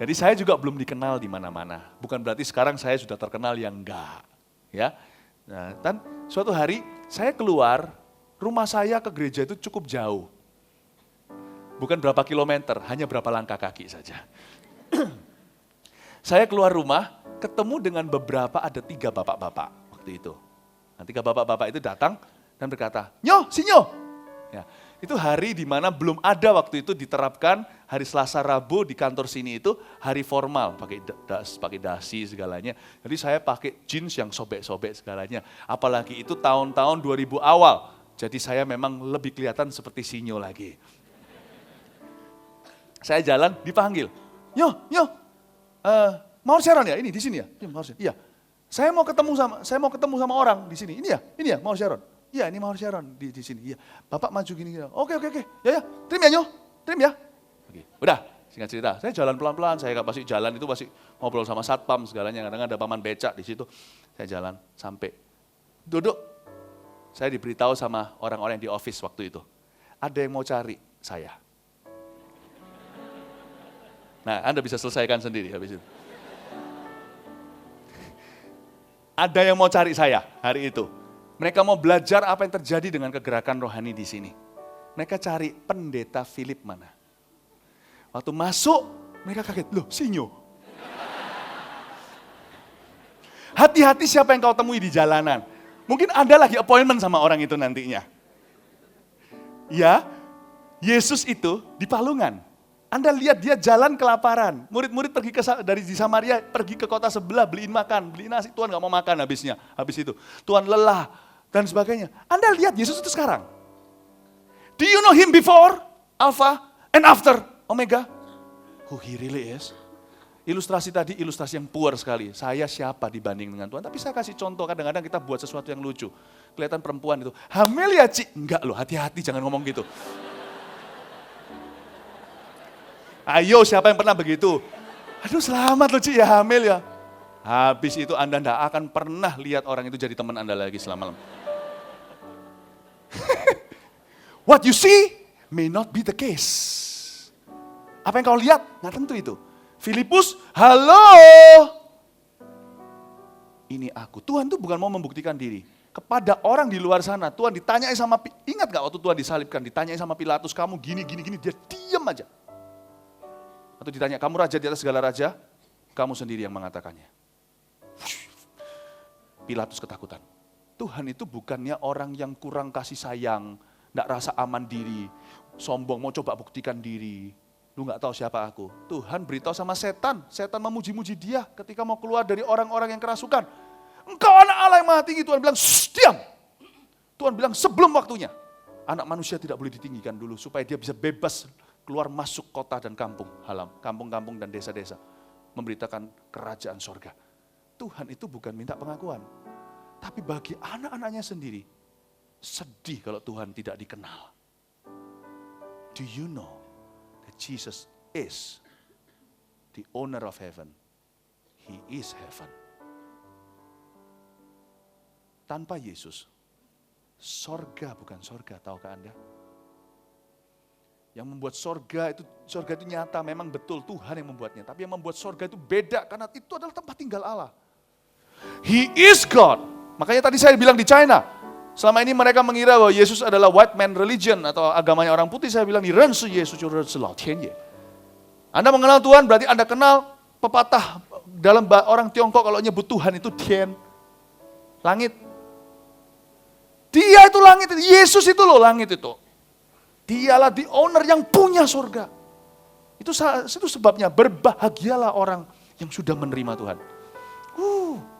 Jadi saya juga belum dikenal di mana-mana. Bukan berarti sekarang saya sudah terkenal yang enggak. Ya. Nah, dan suatu hari saya keluar, rumah saya ke gereja itu cukup jauh. Bukan berapa kilometer, hanya berapa langkah kaki saja. Saya keluar rumah, ketemu dengan ada 3 bapak-bapak waktu itu. Nah, 3 bapak-bapak itu datang dan berkata, Nyo, si Nyo. Ya, itu hari di mana belum ada waktu itu diterapkan hari Selasa Rabu di kantor sini itu hari formal, pakai dasi segalanya. Jadi saya pakai jeans yang sobek-sobek segalanya. Apalagi itu tahun-tahun 2000 awal. Jadi saya memang lebih kelihatan seperti sinyo lagi. Saya jalan, dipanggil. Nyo, Mount Sharon ya? Ini di sini ya? Iya. Saya mau ketemu sama orang di sini. Ini ya Mount Sharon. Iya, ini Mount Sharon di sini. Iya. Bapak maju gini. Oke. Ya. Trim ya, Nyo. Trim ya. Oke. Udah, singkat cerita. Saya jalan pelan-pelan, saya pasti jalan itu pasti ngobrol sama satpam segalanya. Kadang ada paman becak di situ. Saya jalan sampai duduk. Saya diberitahu sama orang-orang di office waktu itu. Ada yang mau cari saya. Nah, Anda bisa selesaikan sendiri habis itu. Ada yang mau cari saya hari itu. Mereka mau belajar apa yang terjadi dengan kegerakan rohani di sini. Mereka cari pendeta Philip mana. Waktu masuk, mereka kaget. Loh, sinyo. Hati-hati siapa yang kau temui di jalanan. Mungkin Anda lagi appointment sama orang itu nantinya. Ya, Yesus itu di Palungan. Anda lihat dia jalan kelaparan. Murid-murid pergi dari Samaria, pergi ke kota sebelah, beliin nasi. Tuhan gak mau makan habis itu. Tuhan lelah dan sebagainya. Anda lihat Yesus itu sekarang. Do you know him before, Alpha, and after, Omega? Who he really is. Ilustrasi tadi, ilustrasi yang puer sekali. Saya siapa dibanding dengan Tuhan. Tapi saya kasih contoh, kadang-kadang kita buat sesuatu yang lucu. Kelihatan perempuan itu, hamil ya Ci? Enggak loh, hati-hati jangan ngomong gitu. Ayo siapa yang pernah begitu? Aduh selamat loh Ci ya hamil ya. Habis itu Anda tidak akan pernah lihat orang itu jadi teman Anda lagi selama-lamanya. What you see may not be the case. Apa yang kau lihat? Nggak tentu itu. Filipus, halo. Ini aku. Tuhan tuh bukan mau membuktikan diri. Kepada orang di luar sana, Tuhan ditanyai sama, ingat gak waktu Tuhan disalibkan, ditanyai sama Pilatus, kamu gini, dia diam aja. Atau ditanya, kamu raja di atas segala raja? Kamu sendiri yang mengatakannya. Pilatus ketakutan. Tuhan itu bukannya orang yang kurang kasih sayang, gak rasa aman diri, sombong, mau coba buktikan diri. Lu gak tahu siapa aku. Tuhan beritahu sama setan memuji-muji dia ketika mau keluar dari orang-orang yang kerasukan. Engkau anak Allah yang maha tinggi, Tuhan bilang, diam. Tuhan bilang sebelum waktunya. Anak manusia tidak boleh ditinggikan dulu supaya dia bisa bebas keluar masuk kota dan kampung-kampung dan desa-desa. Memberitakan kerajaan sorga. Tuhan itu bukan minta pengakuan. Tapi bagi anak-anaknya sendiri, sedih kalau Tuhan tidak dikenal. Do you know that Jesus is the owner of heaven? He is heaven. Tanpa Yesus, sorga bukan sorga, tahukah Anda? Yang membuat sorga itu nyata, memang betul Tuhan yang membuatnya. Tapi yang membuat sorga itu beda, karena itu adalah tempat tinggal Allah. He is God. Makanya tadi saya bilang di China, selama ini mereka mengira bahwa Yesus adalah white man religion atau agamanya orang putih. Saya bilang, Yesus Anda mengenal Tuhan berarti Anda kenal pepatah dalam orang Tiongkok kalau nyebut Tuhan itu Tian, langit. Dia itu langit, Yesus itu loh langit itu. Dialah the owner yang punya surga. Itu sebabnya berbahagialah orang yang sudah menerima Tuhan.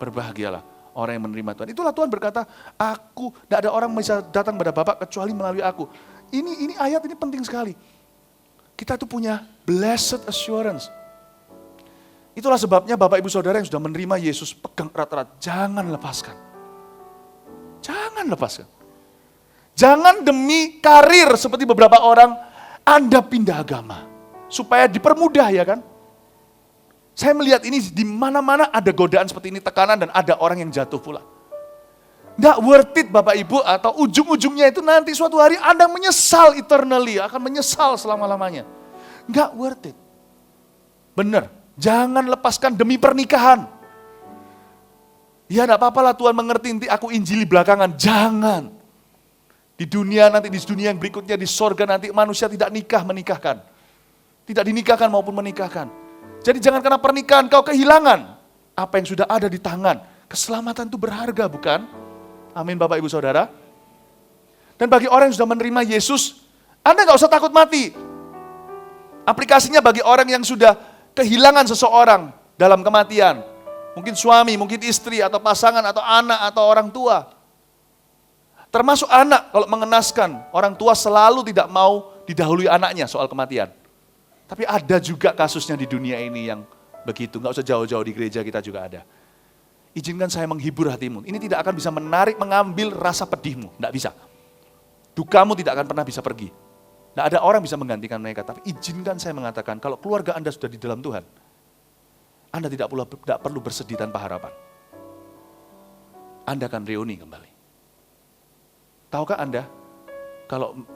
Berbahagialah orang yang menerima Tuhan. Itulah Tuhan berkata, tidak ada orang bisa datang pada Bapa kecuali melalui aku. Ini ayat ini penting sekali. Kita tuh punya blessed assurance. Itulah sebabnya Bapak Ibu Saudara yang sudah menerima Yesus, pegang erat-erat, jangan lepaskan. Jangan lepaskan. Jangan demi karir seperti beberapa orang, Anda pindah agama. Supaya dipermudah ya kan. Saya melihat ini di mana-mana ada godaan seperti ini, tekanan dan ada orang yang jatuh pula. Nggak worth it Bapak Ibu, atau ujung-ujungnya itu nanti suatu hari Anda menyesal eternally, akan menyesal selama-lamanya. Nggak worth it. Benar, jangan lepaskan demi pernikahan. Ya enggak apa-apa lah Tuhan mengerti, nanti aku injili belakangan. Jangan. Di dunia yang berikutnya, di sorga nanti manusia tidak menikahkan. Tidak dinikahkan maupun menikahkan. Jadi jangan karena pernikahan kau kehilangan apa yang sudah ada di tangan. Keselamatan itu berharga bukan? Amin Bapak Ibu Saudara. Dan bagi orang yang sudah menerima Yesus, Anda nggak usah takut mati. Aplikasinya bagi orang yang sudah kehilangan seseorang dalam kematian. Mungkin suami, mungkin istri, atau pasangan, atau anak, atau orang tua. Termasuk anak, kalau mengenaskan, orang tua selalu tidak mau didahului anaknya soal kematian. Tapi ada juga kasusnya di dunia ini yang begitu, nggak usah jauh-jauh, di gereja kita juga ada. Izinkan saya menghibur hatimu, ini tidak akan bisa mengambil rasa pedihmu, nggak bisa. Dukamu tidak akan pernah bisa pergi. Nggak ada orang bisa menggantikan mereka, tapi izinkan saya mengatakan, kalau keluarga Anda sudah di dalam Tuhan, Anda tidak perlu bersedih tanpa harapan. Anda akan reuni kembali. Tahukah Anda, kalau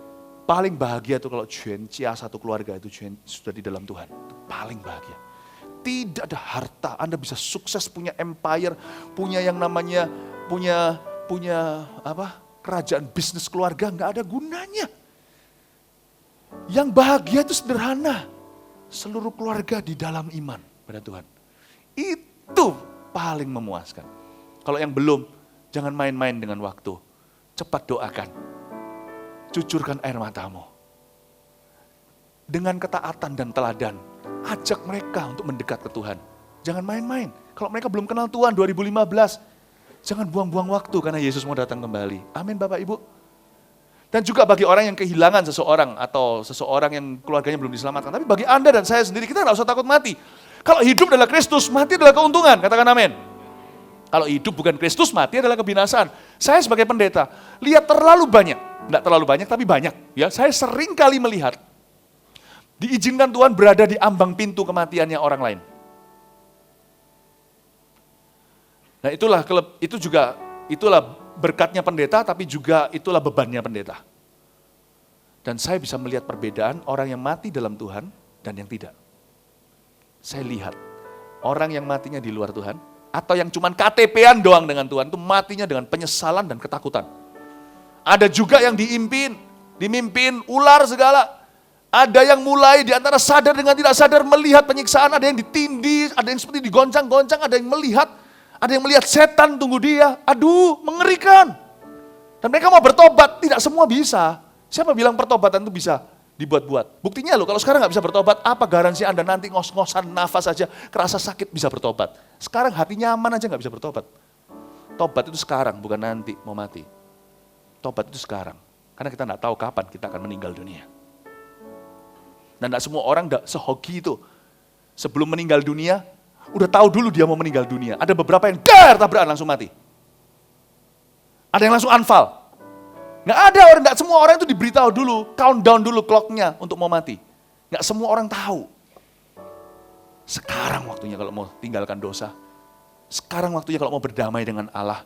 paling bahagia itu kalau satu keluarga itu sudah di dalam Tuhan, itu paling bahagia. Tidak ada harta, Anda bisa sukses punya empire, punya yang namanya punya kerajaan bisnis keluarga, nggak ada gunanya. Yang bahagia itu sederhana, seluruh keluarga di dalam iman pada Tuhan. Itu paling memuaskan. Kalau yang belum, jangan main-main dengan waktu. Cepat doakan, cucurkan air matamu. Dengan ketaatan dan teladan, ajak mereka untuk mendekat ke Tuhan. Jangan main-main. Kalau mereka belum kenal Tuhan 2015, jangan buang-buang waktu karena Yesus mau datang kembali. Amin Bapak Ibu. Dan juga bagi orang yang kehilangan seseorang atau seseorang yang keluarganya belum diselamatkan. Tapi bagi Anda dan saya sendiri, kita nggak usah takut mati. Kalau hidup adalah Kristus, mati adalah keuntungan. Katakan amin. Kalau hidup bukan Kristus, mati adalah kebinasaan. Saya sebagai pendeta, lihat terlalu banyak. Tidak terlalu banyak, tapi banyak. Ya, saya sering kali melihat, diizinkan Tuhan berada di ambang pintu kematiannya orang lain. Nah itulah berkatnya pendeta, tapi juga itulah bebannya pendeta. Dan saya bisa melihat perbedaan orang yang mati dalam Tuhan dan yang tidak. Saya lihat, orang yang matinya di luar Tuhan, atau yang cuman KTP-an doang dengan Tuhan, itu matinya dengan penyesalan dan ketakutan. Ada juga yang dimimpin ular segala. Ada yang mulai di antara sadar dengan tidak sadar melihat penyiksaan, ada yang ditindih, ada yang seperti digoncang-goncang, ada yang melihat setan tunggu dia. Aduh, mengerikan. Dan mereka mau bertobat, tidak semua bisa. Siapa bilang pertobatan itu bisa dibuat-buat? Buktinya loh, kalau sekarang nggak bisa bertobat, apa garansi Anda nanti ngos-ngosan nafas saja, kerasa sakit bisa bertobat? Sekarang hati nyaman aja nggak bisa bertobat. Tobat itu sekarang, bukan nanti mau mati. Tobat itu sekarang. Karena kita nggak tahu kapan kita akan meninggal dunia. Dan nggak semua orang sehoki itu. Sebelum meninggal dunia, udah tahu dulu dia mau meninggal dunia. Ada beberapa yang tabrakan langsung mati. Ada yang langsung anfal. Nggak semua orang itu diberitahu dulu, countdown dulu clocknya untuk mau mati. Nggak semua orang tahu. Sekarang waktunya kalau mau tinggalkan dosa. Sekarang waktunya kalau mau berdamai dengan Allah.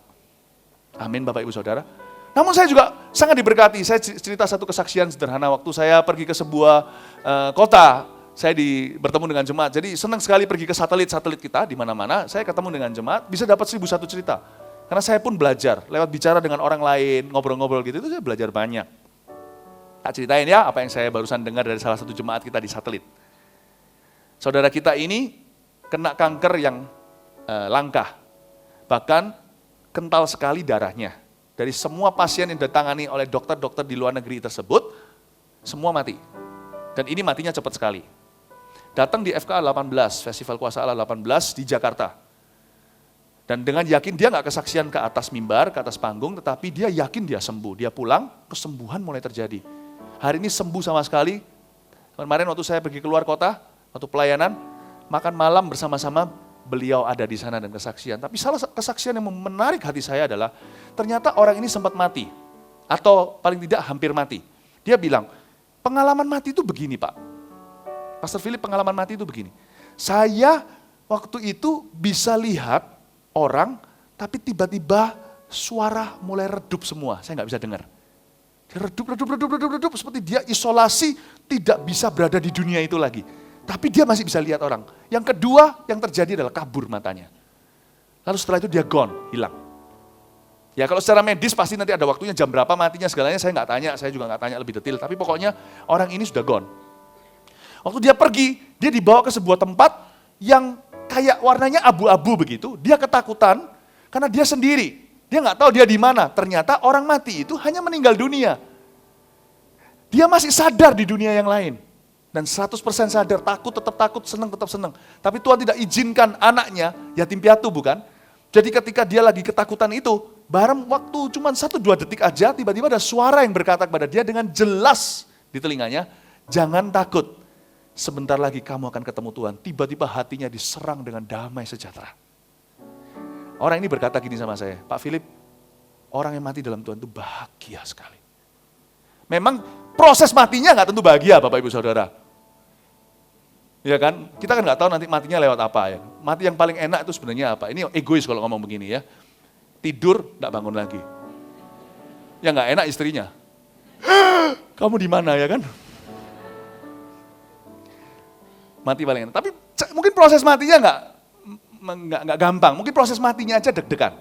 Amin Bapak Ibu Saudara. Namun saya juga sangat diberkati. Saya cerita satu kesaksian sederhana waktu saya pergi ke sebuah kota. Saya bertemu dengan jemaat. Jadi senang sekali pergi ke satelit-satelit kita di mana-mana. Saya ketemu dengan jemaat, bisa dapat 1.001 cerita. Karena saya pun belajar, lewat bicara dengan orang lain, ngobrol-ngobrol gitu, itu saya belajar banyak. Tak ceritain ya apa yang saya barusan dengar dari salah satu jemaat kita di satelit. Saudara kita ini kena kanker yang langka, bahkan kental sekali darahnya. Dari semua pasien yang ditangani oleh dokter-dokter di luar negeri tersebut, semua mati. Dan ini matinya cepat sekali. Datang di FKA 18, Festival Kuasa Allah 18 di Jakarta. Dan dengan yakin dia nggak kesaksian ke atas mimbar, ke atas panggung, tetapi dia yakin dia sembuh. Dia pulang, kesembuhan mulai terjadi. Hari ini sembuh sama sekali. Kemarin waktu saya pergi keluar kota, waktu pelayanan, makan malam bersama-sama, beliau ada di sana dan kesaksian. Tapi salah kesaksian yang menarik hati saya adalah, ternyata orang ini sempat mati. Atau paling tidak hampir mati. Dia bilang, pengalaman mati itu begini Pak. Pastor Philip, pengalaman mati itu begini. Saya waktu itu bisa lihat orang, tapi tiba-tiba suara mulai redup semua, saya nggak bisa dengar. Dia redup, seperti dia isolasi, tidak bisa berada di dunia itu lagi. Tapi dia masih bisa lihat orang. Yang kedua, yang terjadi adalah kabur matanya. Lalu setelah itu dia gone, hilang. Ya kalau secara medis pasti nanti ada waktunya, jam berapa matinya segalanya saya nggak tanya, saya juga nggak tanya lebih detail. Tapi pokoknya orang ini sudah gone. Waktu dia pergi, dia dibawa ke sebuah tempat yang kayak warnanya abu-abu begitu, dia ketakutan karena dia sendiri. Dia nggak tahu dia di mana. Ternyata orang mati itu hanya meninggal dunia. Dia masih sadar di dunia yang lain. Dan 100% sadar, tetap takut, senang tetap senang. Tapi Tuhan tidak izinkan anaknya, yatim piatu bukan? Jadi ketika dia lagi ketakutan itu, bareng waktu cuma 1-2 detik aja, tiba-tiba ada suara yang berkata kepada dia dengan jelas di telinganya, jangan takut. Sebentar lagi kamu akan ketemu Tuhan. Tiba-tiba hatinya diserang dengan damai sejahtera. Orang ini berkata gini sama saya, Pak Philip, orang yang mati dalam Tuhan itu bahagia sekali. Memang proses matinya nggak tentu bahagia Bapak Ibu Saudara. Ya kan? Kita kan nggak tahu nanti matinya lewat apa ya. Mati yang paling enak itu sebenarnya apa? Ini egois kalau ngomong begini ya. Tidur, nggak bangun lagi. Ya nggak enak istrinya. Kamu di mana ya kan? Mati paling enak. Tapi mungkin proses matinya nggak gampang. Mungkin proses matinya aja deg-degan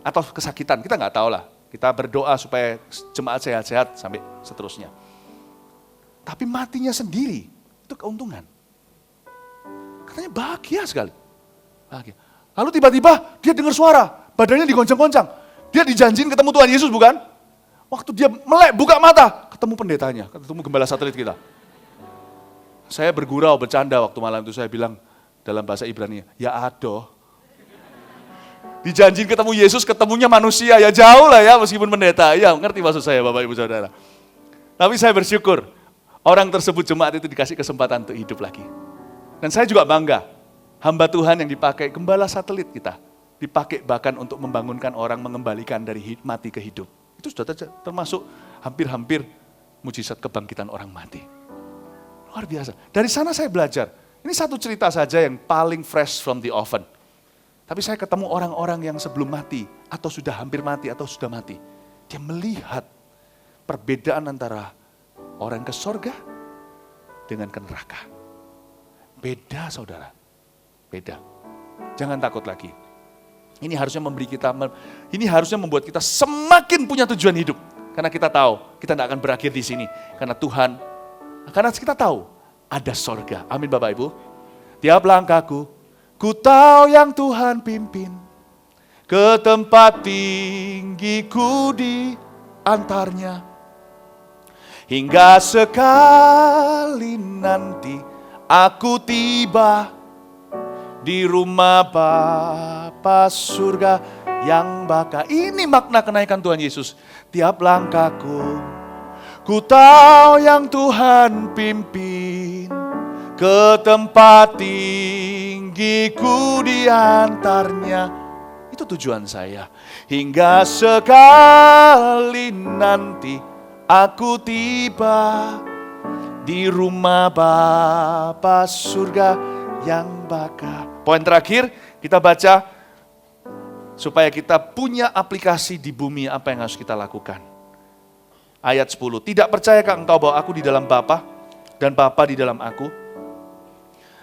atau kesakitan. Kita nggak tahu lah. Kita berdoa supaya jemaat sehat-sehat sampai seterusnya. Tapi matinya sendiri itu keuntungan. Katanya bahagia sekali. Bahagia. Lalu tiba-tiba dia dengar suara, badannya digoncang-goncang. Dia dijanjiin ketemu Tuhan Yesus bukan? Waktu dia melek buka mata, ketemu pendetanya, ketemu gembala satelit kita. Saya bergurau, bercanda waktu malam itu, saya bilang dalam bahasa Ibrani, ya adoh. Dijanjiin ketemu Yesus, ketemunya manusia, ya jauh lah ya meskipun pendeta. Ya ngerti maksud saya Bapak Ibu Saudara. Tapi saya bersyukur, orang tersebut jemaat itu dikasih kesempatan untuk hidup lagi. Dan saya juga bangga, hamba Tuhan yang dipakai, gembala satelit kita. Dipakai bahkan untuk membangunkan orang, mengembalikan dari mati ke hidup. Itu sudah termasuk hampir-hampir mujizat kebangkitan orang mati. Luar biasa. Dari sana saya belajar. Ini satu cerita saja yang paling fresh from the oven. Tapi saya ketemu orang-orang yang sebelum mati, atau sudah hampir mati, atau sudah mati. Dia melihat perbedaan antara orang ke sorga dengan ke neraka. Beda saudara, beda. Jangan takut lagi. Ini harusnya ini harusnya membuat kita semakin punya tujuan hidup. Karena kita tahu, kita tidak akan berakhir di sini. Karena kita tahu, ada sorga. Amin Bapak Ibu. Tiap langkahku, ku tahu yang Tuhan pimpin. Ke tempat tinggiku diantarnya. Hingga sekali nanti aku tiba di rumah Bapa surga yang bakal. Ini makna kenaikan Tuhan Yesus. Tiap langkahku Ku tahu yang Tuhan pimpin, ke tempat tinggi ku diantarnya. Itu tujuan saya. Hingga sekali nanti aku tiba di rumah Bapa surga yang baka. Poin terakhir kita baca supaya kita punya aplikasi di bumi apa yang harus kita lakukan. Ayat 10, tidak percayakah engkau bahwa aku di dalam Bapa dan Bapa di dalam aku?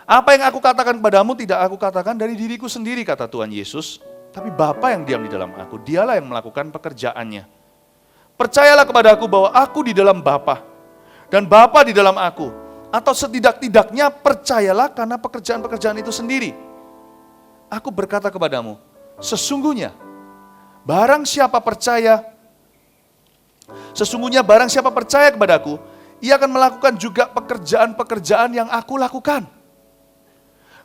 Apa yang aku katakan kepadamu tidak aku katakan dari diriku sendiri, kata Tuhan Yesus. Tapi Bapa yang diam di dalam aku, dialah yang melakukan pekerjaannya. Percayalah kepadaku bahwa aku di dalam Bapa dan Bapa di dalam aku. Atau setidak-tidaknya percayalah karena pekerjaan-pekerjaan itu sendiri. Aku berkata kepadamu, sesungguhnya barang siapa percaya kepadaku, ia akan melakukan juga pekerjaan-pekerjaan yang aku lakukan.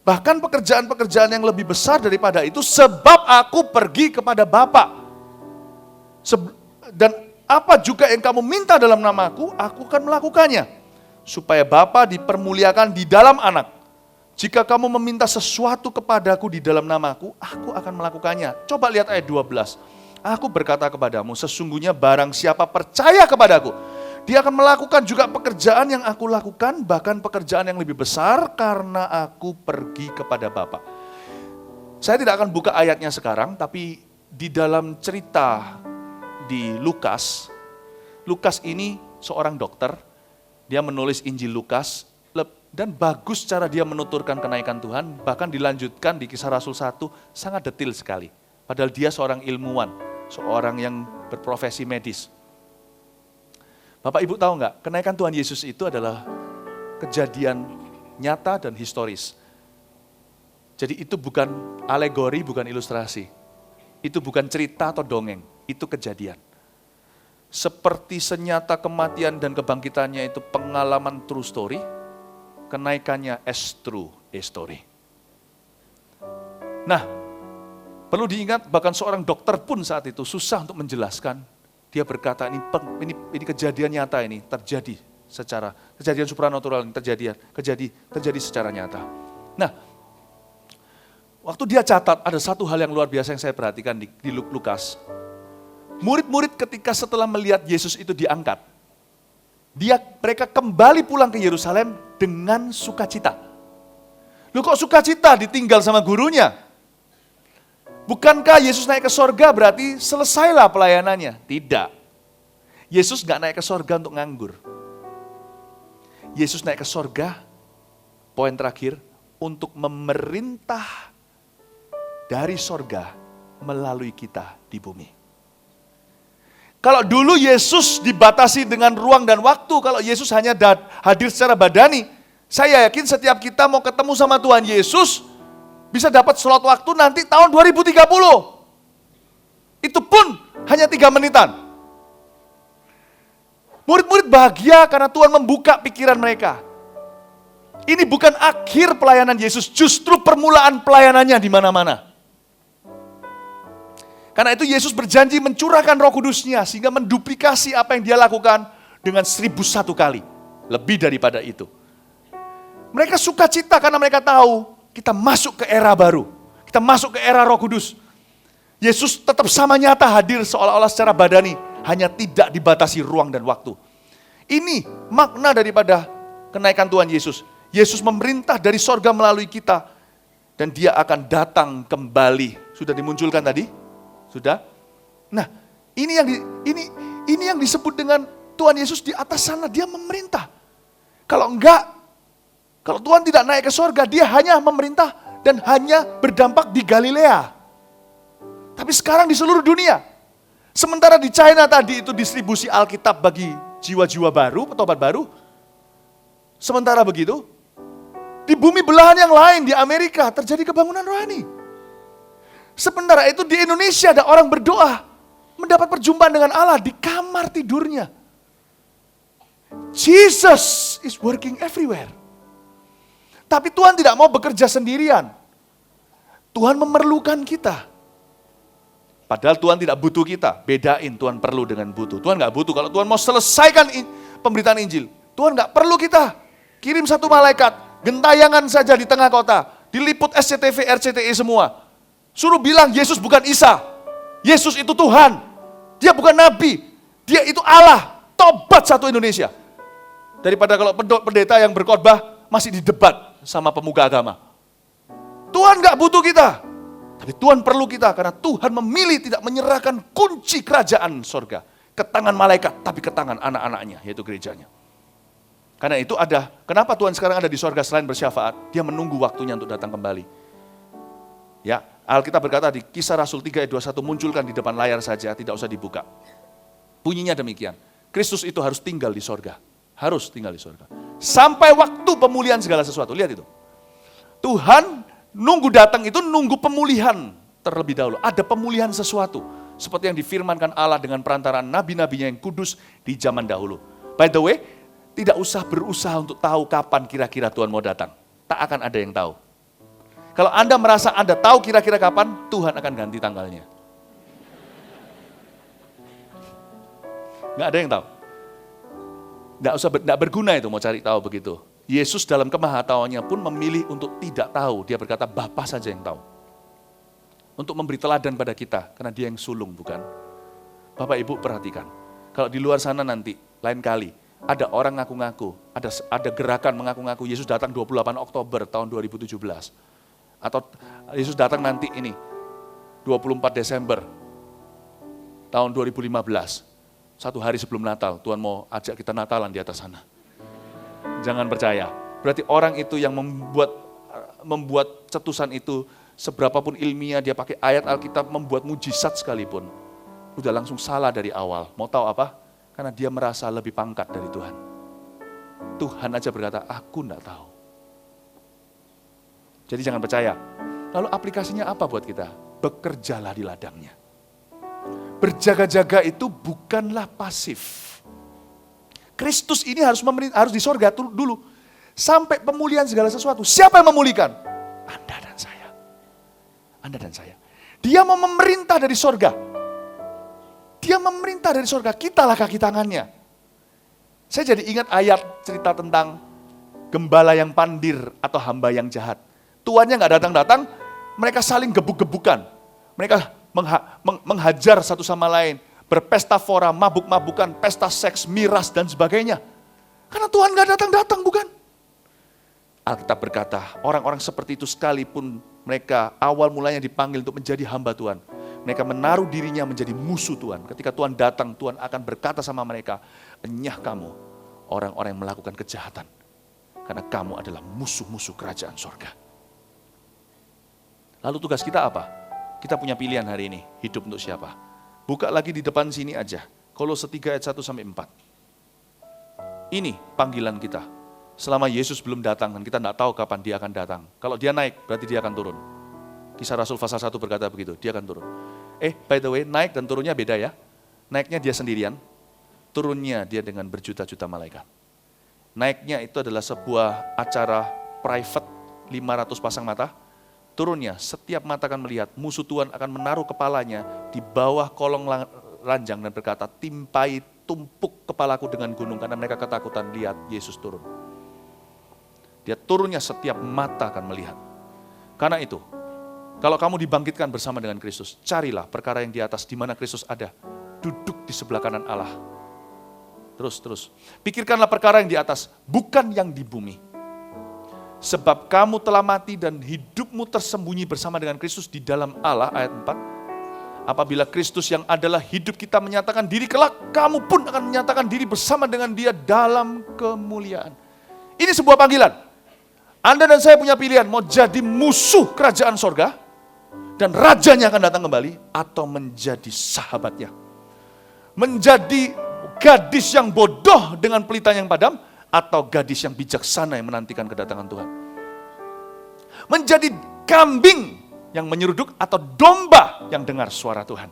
Bahkan pekerjaan-pekerjaan yang lebih besar daripada itu, sebab aku pergi kepada Bapa. Dan apa juga yang kamu minta dalam namaku, aku akan melakukannya. Supaya Bapa dipermuliakan di dalam anak. Jika kamu meminta sesuatu kepadaku di dalam namaku, aku akan melakukannya. Coba lihat ayat 12. Aku berkata kepadamu, sesungguhnya barang siapa percaya kepadaku, dia akan melakukan juga pekerjaan yang aku lakukan, bahkan pekerjaan yang lebih besar karena aku pergi kepada Bapa. Saya tidak akan buka ayatnya sekarang, tapi di dalam cerita di Lukas ini seorang dokter, dia menulis Injil Lukas, dan bagus cara dia menuturkan kenaikan Tuhan, bahkan dilanjutkan di Kisah Rasul 1, sangat detail sekali. Padahal dia seorang ilmuwan, seorang yang berprofesi medis. Bapak Ibu tahu nggak, kenaikan Tuhan Yesus itu adalah kejadian nyata dan historis. Jadi itu bukan alegori, bukan ilustrasi. Itu bukan cerita atau dongeng, itu kejadian. Seperti senyata kematian dan kebangkitannya itu pengalaman true story, kenaikannya as true story. Nah, perlu diingat bahkan seorang dokter pun saat itu susah untuk menjelaskan. Dia berkata ini kejadian nyata ini terjadi secara kejadian supranatural ini terjadi secara nyata. Nah, waktu dia catat ada satu hal yang luar biasa yang saya perhatikan di Lukas. Murid-murid ketika setelah melihat Yesus itu diangkat, mereka kembali pulang ke Yerusalem dengan sukacita. Loh kok sukacita ditinggal sama gurunya? Bukankah Yesus naik ke sorga berarti selesailah pelayanannya? Tidak. Yesus gak naik ke sorga untuk nganggur. Yesus naik ke sorga, poin terakhir, untuk memerintah dari sorga melalui kita di bumi. Kalau dulu Yesus dibatasi dengan ruang dan waktu, kalau Yesus hanya hadir secara badani, saya yakin setiap kita mau ketemu sama Tuhan Yesus, bisa dapat slot waktu nanti tahun 2030. Itu pun hanya 3 menitan. Murid-murid bahagia karena Tuhan membuka pikiran mereka. Ini bukan akhir pelayanan Yesus, justru permulaan pelayanannya di mana-mana. Karena itu Yesus berjanji mencurahkan Roh Kudus-Nya sehingga menduplikasi apa yang dia lakukan dengan 1001 kali. Lebih daripada itu. Mereka sukacita karena mereka tahu kita masuk ke era baru. Kita masuk ke era Roh Kudus. Yesus tetap sama nyata hadir seolah-olah secara badani. Hanya tidak dibatasi ruang dan waktu. Ini makna daripada kenaikan Tuhan Yesus. Yesus memerintah dari sorga melalui kita. Dan dia akan datang kembali. Sudah dimunculkan tadi? Sudah? Nah, ini yang disebut dengan Tuhan Yesus di atas sana. Dia memerintah. Kalau Tuhan tidak naik ke sorga, dia hanya memerintah dan hanya berdampak di Galilea. Tapi sekarang di seluruh dunia. Sementara di China tadi itu distribusi Alkitab bagi jiwa-jiwa baru, petobat baru. Sementara begitu, di bumi belahan yang lain, di Amerika terjadi kebangunan rohani. Sementara itu di Indonesia ada orang berdoa, mendapat perjumpaan dengan Allah di kamar tidurnya. Jesus is working everywhere. Tapi Tuhan tidak mau bekerja sendirian. Tuhan memerlukan kita. Padahal Tuhan tidak butuh kita. Bedain Tuhan perlu dengan butuh. Tuhan gak butuh. Kalau Tuhan mau selesaikan pemberitaan Injil. Tuhan nggak perlu kita kirim satu malaikat, gentayangan saja di tengah kota, diliput SCTV, RCTI semua. Suruh bilang Yesus bukan Isa, Yesus itu Tuhan, dia bukan Nabi, dia itu Allah, tobat satu Indonesia. Daripada kalau pendeta yang berkhotbah masih didebat sama pemuka agama. Tuhan nggak butuh kita, tapi Tuhan perlu kita karena Tuhan memilih tidak menyerahkan kunci kerajaan sorga ke tangan malaikat, tapi ke tangan anak-anaknya, yaitu gerejanya. Karena itu kenapa Tuhan sekarang ada di sorga selain bersyafaat? Dia menunggu waktunya untuk datang kembali. Ya, Alkitab berkata di Kisah Rasul 3 ayat 21, munculkan di depan layar saja, tidak usah dibuka. Bunyinya demikian, Kristus itu harus tinggal di sorga. Harus tinggal di sorga. Sampai waktu pemulihan segala sesuatu, lihat itu. Tuhan nunggu datang itu nunggu pemulihan terlebih dahulu. Ada pemulihan sesuatu. Seperti yang difirmankan Allah dengan perantaraan nabi-nabinya yang kudus di zaman dahulu. By the way, tidak usah berusaha untuk tahu kapan kira-kira Tuhan mau datang. Tak akan ada yang tahu. Kalau Anda merasa Anda tahu kira-kira kapan, Tuhan akan ganti tanggalnya. Nggak ada yang tahu. Nggak berguna itu mau cari tahu begitu. Yesus dalam kemahatauannya pun memilih untuk tidak tahu. Dia berkata, Bapa saja yang tahu. Untuk memberi teladan pada kita, karena dia yang sulung, bukan? Bapak Ibu perhatikan, kalau di luar sana nanti, lain kali, ada orang ngaku-ngaku, ada gerakan mengaku-ngaku Yesus datang 28 Oktober tahun 2017. Atau Yesus datang nanti ini, 24 Desember tahun 2015. Satu hari sebelum Natal, Tuhan mau ajak kita Natalan di atas sana. Jangan percaya. Berarti orang itu yang membuat cetusan itu, seberapapun ilmiah dia pakai ayat Alkitab, membuat mujizat sekalipun. Udah langsung salah dari awal. Mau tahu apa? Karena dia merasa lebih pangkat dari Tuhan. Tuhan aja berkata, aku enggak tahu. Jadi jangan percaya. Lalu aplikasinya apa buat kita? Bekerjalah di ladangnya. Berjaga-jaga itu bukanlah pasif. Kristus ini harus di sorga dulu. Sampai pemulihan segala sesuatu. Siapa yang memulihkan? Anda dan saya. Anda dan saya. Dia mau memerintah dari sorga. Dia memerintah dari sorga, kitalah kaki tangannya. Saya jadi ingat ayat cerita tentang gembala yang pandir atau hamba yang jahat. Tuannya nggak datang-datang, mereka saling gebuk-gebukan. Mereka menghajar satu sama lain, berpesta fora, mabuk-mabukan, pesta seks, miras dan sebagainya. Karena Tuhan nggak datang-datang, bukan? Alkitab berkata, orang-orang seperti itu sekalipun mereka awal mulanya dipanggil untuk menjadi hamba Tuhan. Mereka menaruh dirinya menjadi musuh Tuhan. Ketika Tuhan datang, Tuhan akan berkata sama mereka, enyah kamu, orang-orang yang melakukan kejahatan. Karena kamu adalah musuh-musuh kerajaan sorga. Lalu tugas kita apa? Kita punya pilihan hari ini, hidup untuk siapa? Buka lagi di depan sini aja, Kolose 3 ayat 1-4. Ini panggilan kita. Selama Yesus belum datang dan kita tidak tahu kapan dia akan datang. Kalau dia naik, berarti dia akan turun. Kisah Rasul pasal 1 berkata begitu, dia akan turun. By the way, naik dan turunnya beda ya. Naiknya dia sendirian, turunnya dia dengan berjuta-juta malaikat. Naiknya itu adalah sebuah acara private, 500 pasang mata. Turunnya, setiap mata akan melihat, musuh Tuhan akan menaruh kepalanya di bawah kolong ranjang dan berkata, timpai tumpuk kepalaku dengan gunung, karena mereka ketakutan lihat Yesus turun. Dia turunnya setiap mata akan melihat. Karena itu, kalau kamu dibangkitkan bersama dengan Kristus, carilah perkara yang di atas, di mana Kristus ada. Duduk di sebelah kanan Allah. Terus. Pikirkanlah perkara yang di atas, bukan yang di bumi. Sebab kamu telah mati dan hidupmu tersembunyi bersama dengan Kristus di dalam Allah, ayat 4. Apabila Kristus yang adalah hidup kita menyatakan diri kelak, kamu pun akan menyatakan diri bersama dengan dia dalam kemuliaan. Ini sebuah panggilan. Anda dan saya punya pilihan, mau jadi musuh kerajaan sorga, dan rajanya akan datang kembali, atau menjadi sahabatnya. Menjadi gadis yang bodoh dengan pelita yang padam, atau gadis yang bijaksana yang menantikan kedatangan Tuhan. Menjadi kambing yang menyeruduk, atau domba yang dengar suara Tuhan.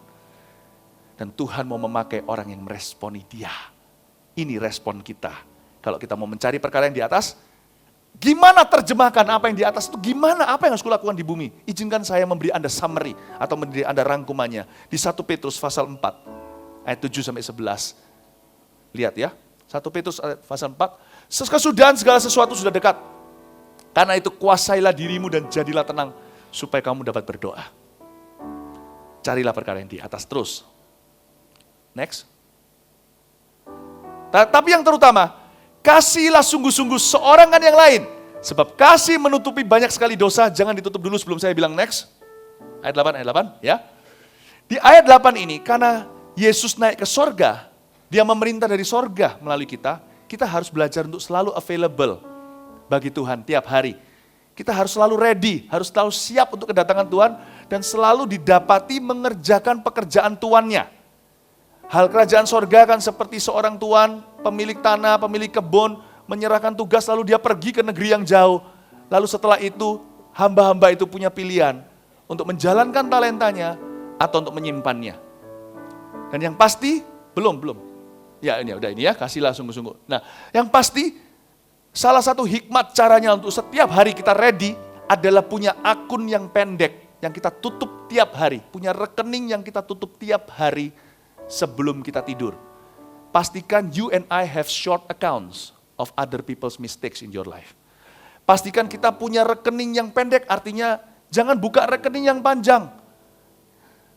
Dan Tuhan mau memakai orang yang meresponi dia. Ini respon kita. Kalau kita mau mencari perkara yang di atas, gimana terjemahkan apa yang di atas itu, gimana, apa yang harus kulakukan di bumi? Izinkan saya memberi Anda summary, atau memberi Anda rangkumannya. Di 1 Petrus pasal 4, ayat 7-11. Lihat ya, 1 Petrus pasal 4, kesudahan segala sesuatu sudah dekat. Karena itu kuasailah dirimu dan jadilah tenang, supaya kamu dapat berdoa. Carilah perkara yang di atas terus. Next. Tapi yang terutama, kasihilah sungguh-sungguh seorang kan yang lain. Sebab kasih menutupi banyak sekali dosa, jangan ditutup dulu sebelum saya bilang next. Ayat 8, ya. Di ayat 8 ini, karena Yesus naik ke sorga, dia memerintah dari sorga melalui kita harus belajar untuk selalu available bagi Tuhan tiap hari. Kita harus selalu ready, harus selalu siap untuk kedatangan Tuhan, dan selalu didapati mengerjakan pekerjaan tuannya. Hal kerajaan sorga kan seperti seorang tuan, pemilik tanah, pemilik kebun, menyerahkan tugas lalu dia pergi ke negeri yang jauh. Lalu setelah itu, hamba-hamba itu punya pilihan untuk menjalankan talentanya atau untuk menyimpannya. Dan yang pasti, belum. Ya ini udah ini ya, kasihlah sungguh-sungguh. Nah, yang pasti, salah satu hikmat caranya untuk setiap hari kita ready adalah punya akun yang pendek, yang kita tutup tiap hari. Punya rekening yang kita tutup tiap hari sebelum kita tidur. Pastikan you and I have short accounts of other people's mistakes in your life. Pastikan kita punya rekening yang pendek, artinya jangan buka rekening yang panjang.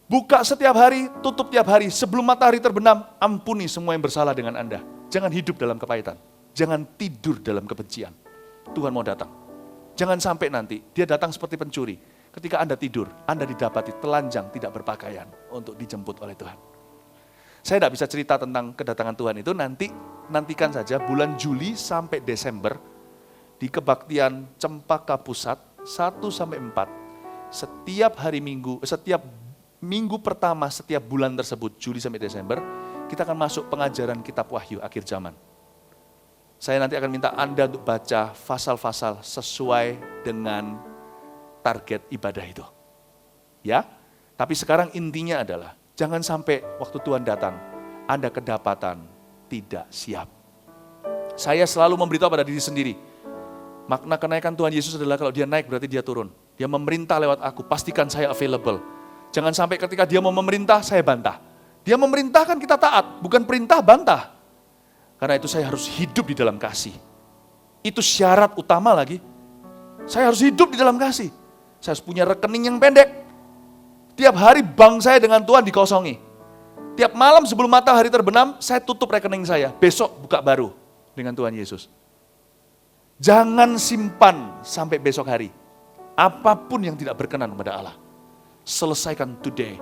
Buka setiap hari, tutup tiap hari. Sebelum matahari terbenam, ampuni semua yang bersalah dengan Anda. Jangan hidup dalam kepahitan. Jangan tidur dalam kebencian. Tuhan mau datang. Jangan sampai nanti dia datang seperti pencuri. Ketika Anda tidur, Anda didapati telanjang, tidak berpakaian untuk dijemput oleh Tuhan. Saya tidak bisa cerita tentang kedatangan Tuhan itu, nantikan saja bulan Juli sampai Desember di kebaktian Cempaka Pusat 1-4. Setiap hari Minggu, setiap minggu pertama setiap bulan tersebut, Juli sampai Desember, kita akan masuk pengajaran kitab Wahyu akhir zaman. Saya nanti akan minta Anda untuk baca pasal-pasal sesuai dengan target ibadah itu. Ya, tapi sekarang intinya adalah, jangan sampai waktu Tuhan datang, Anda kedapatan tidak siap. Saya selalu memberitahu pada diri sendiri, makna kenaikan Tuhan Yesus adalah kalau dia naik berarti dia turun. Dia memerintah lewat aku, pastikan saya available. Jangan sampai ketika dia mau memerintah, saya bantah. Dia memerintahkan kita taat, bukan perintah bantah. Karena itu saya harus hidup di dalam kasih. Itu syarat utama lagi. Saya harus hidup di dalam kasih. Saya harus punya rekening yang pendek. Tiap hari bank saya dengan Tuhan dikosongi. Tiap malam sebelum matahari terbenam, saya tutup rekening saya. Besok buka baru dengan Tuhan Yesus. Jangan simpan sampai besok hari. Apapun yang tidak berkenan kepada Allah. Selesaikan today.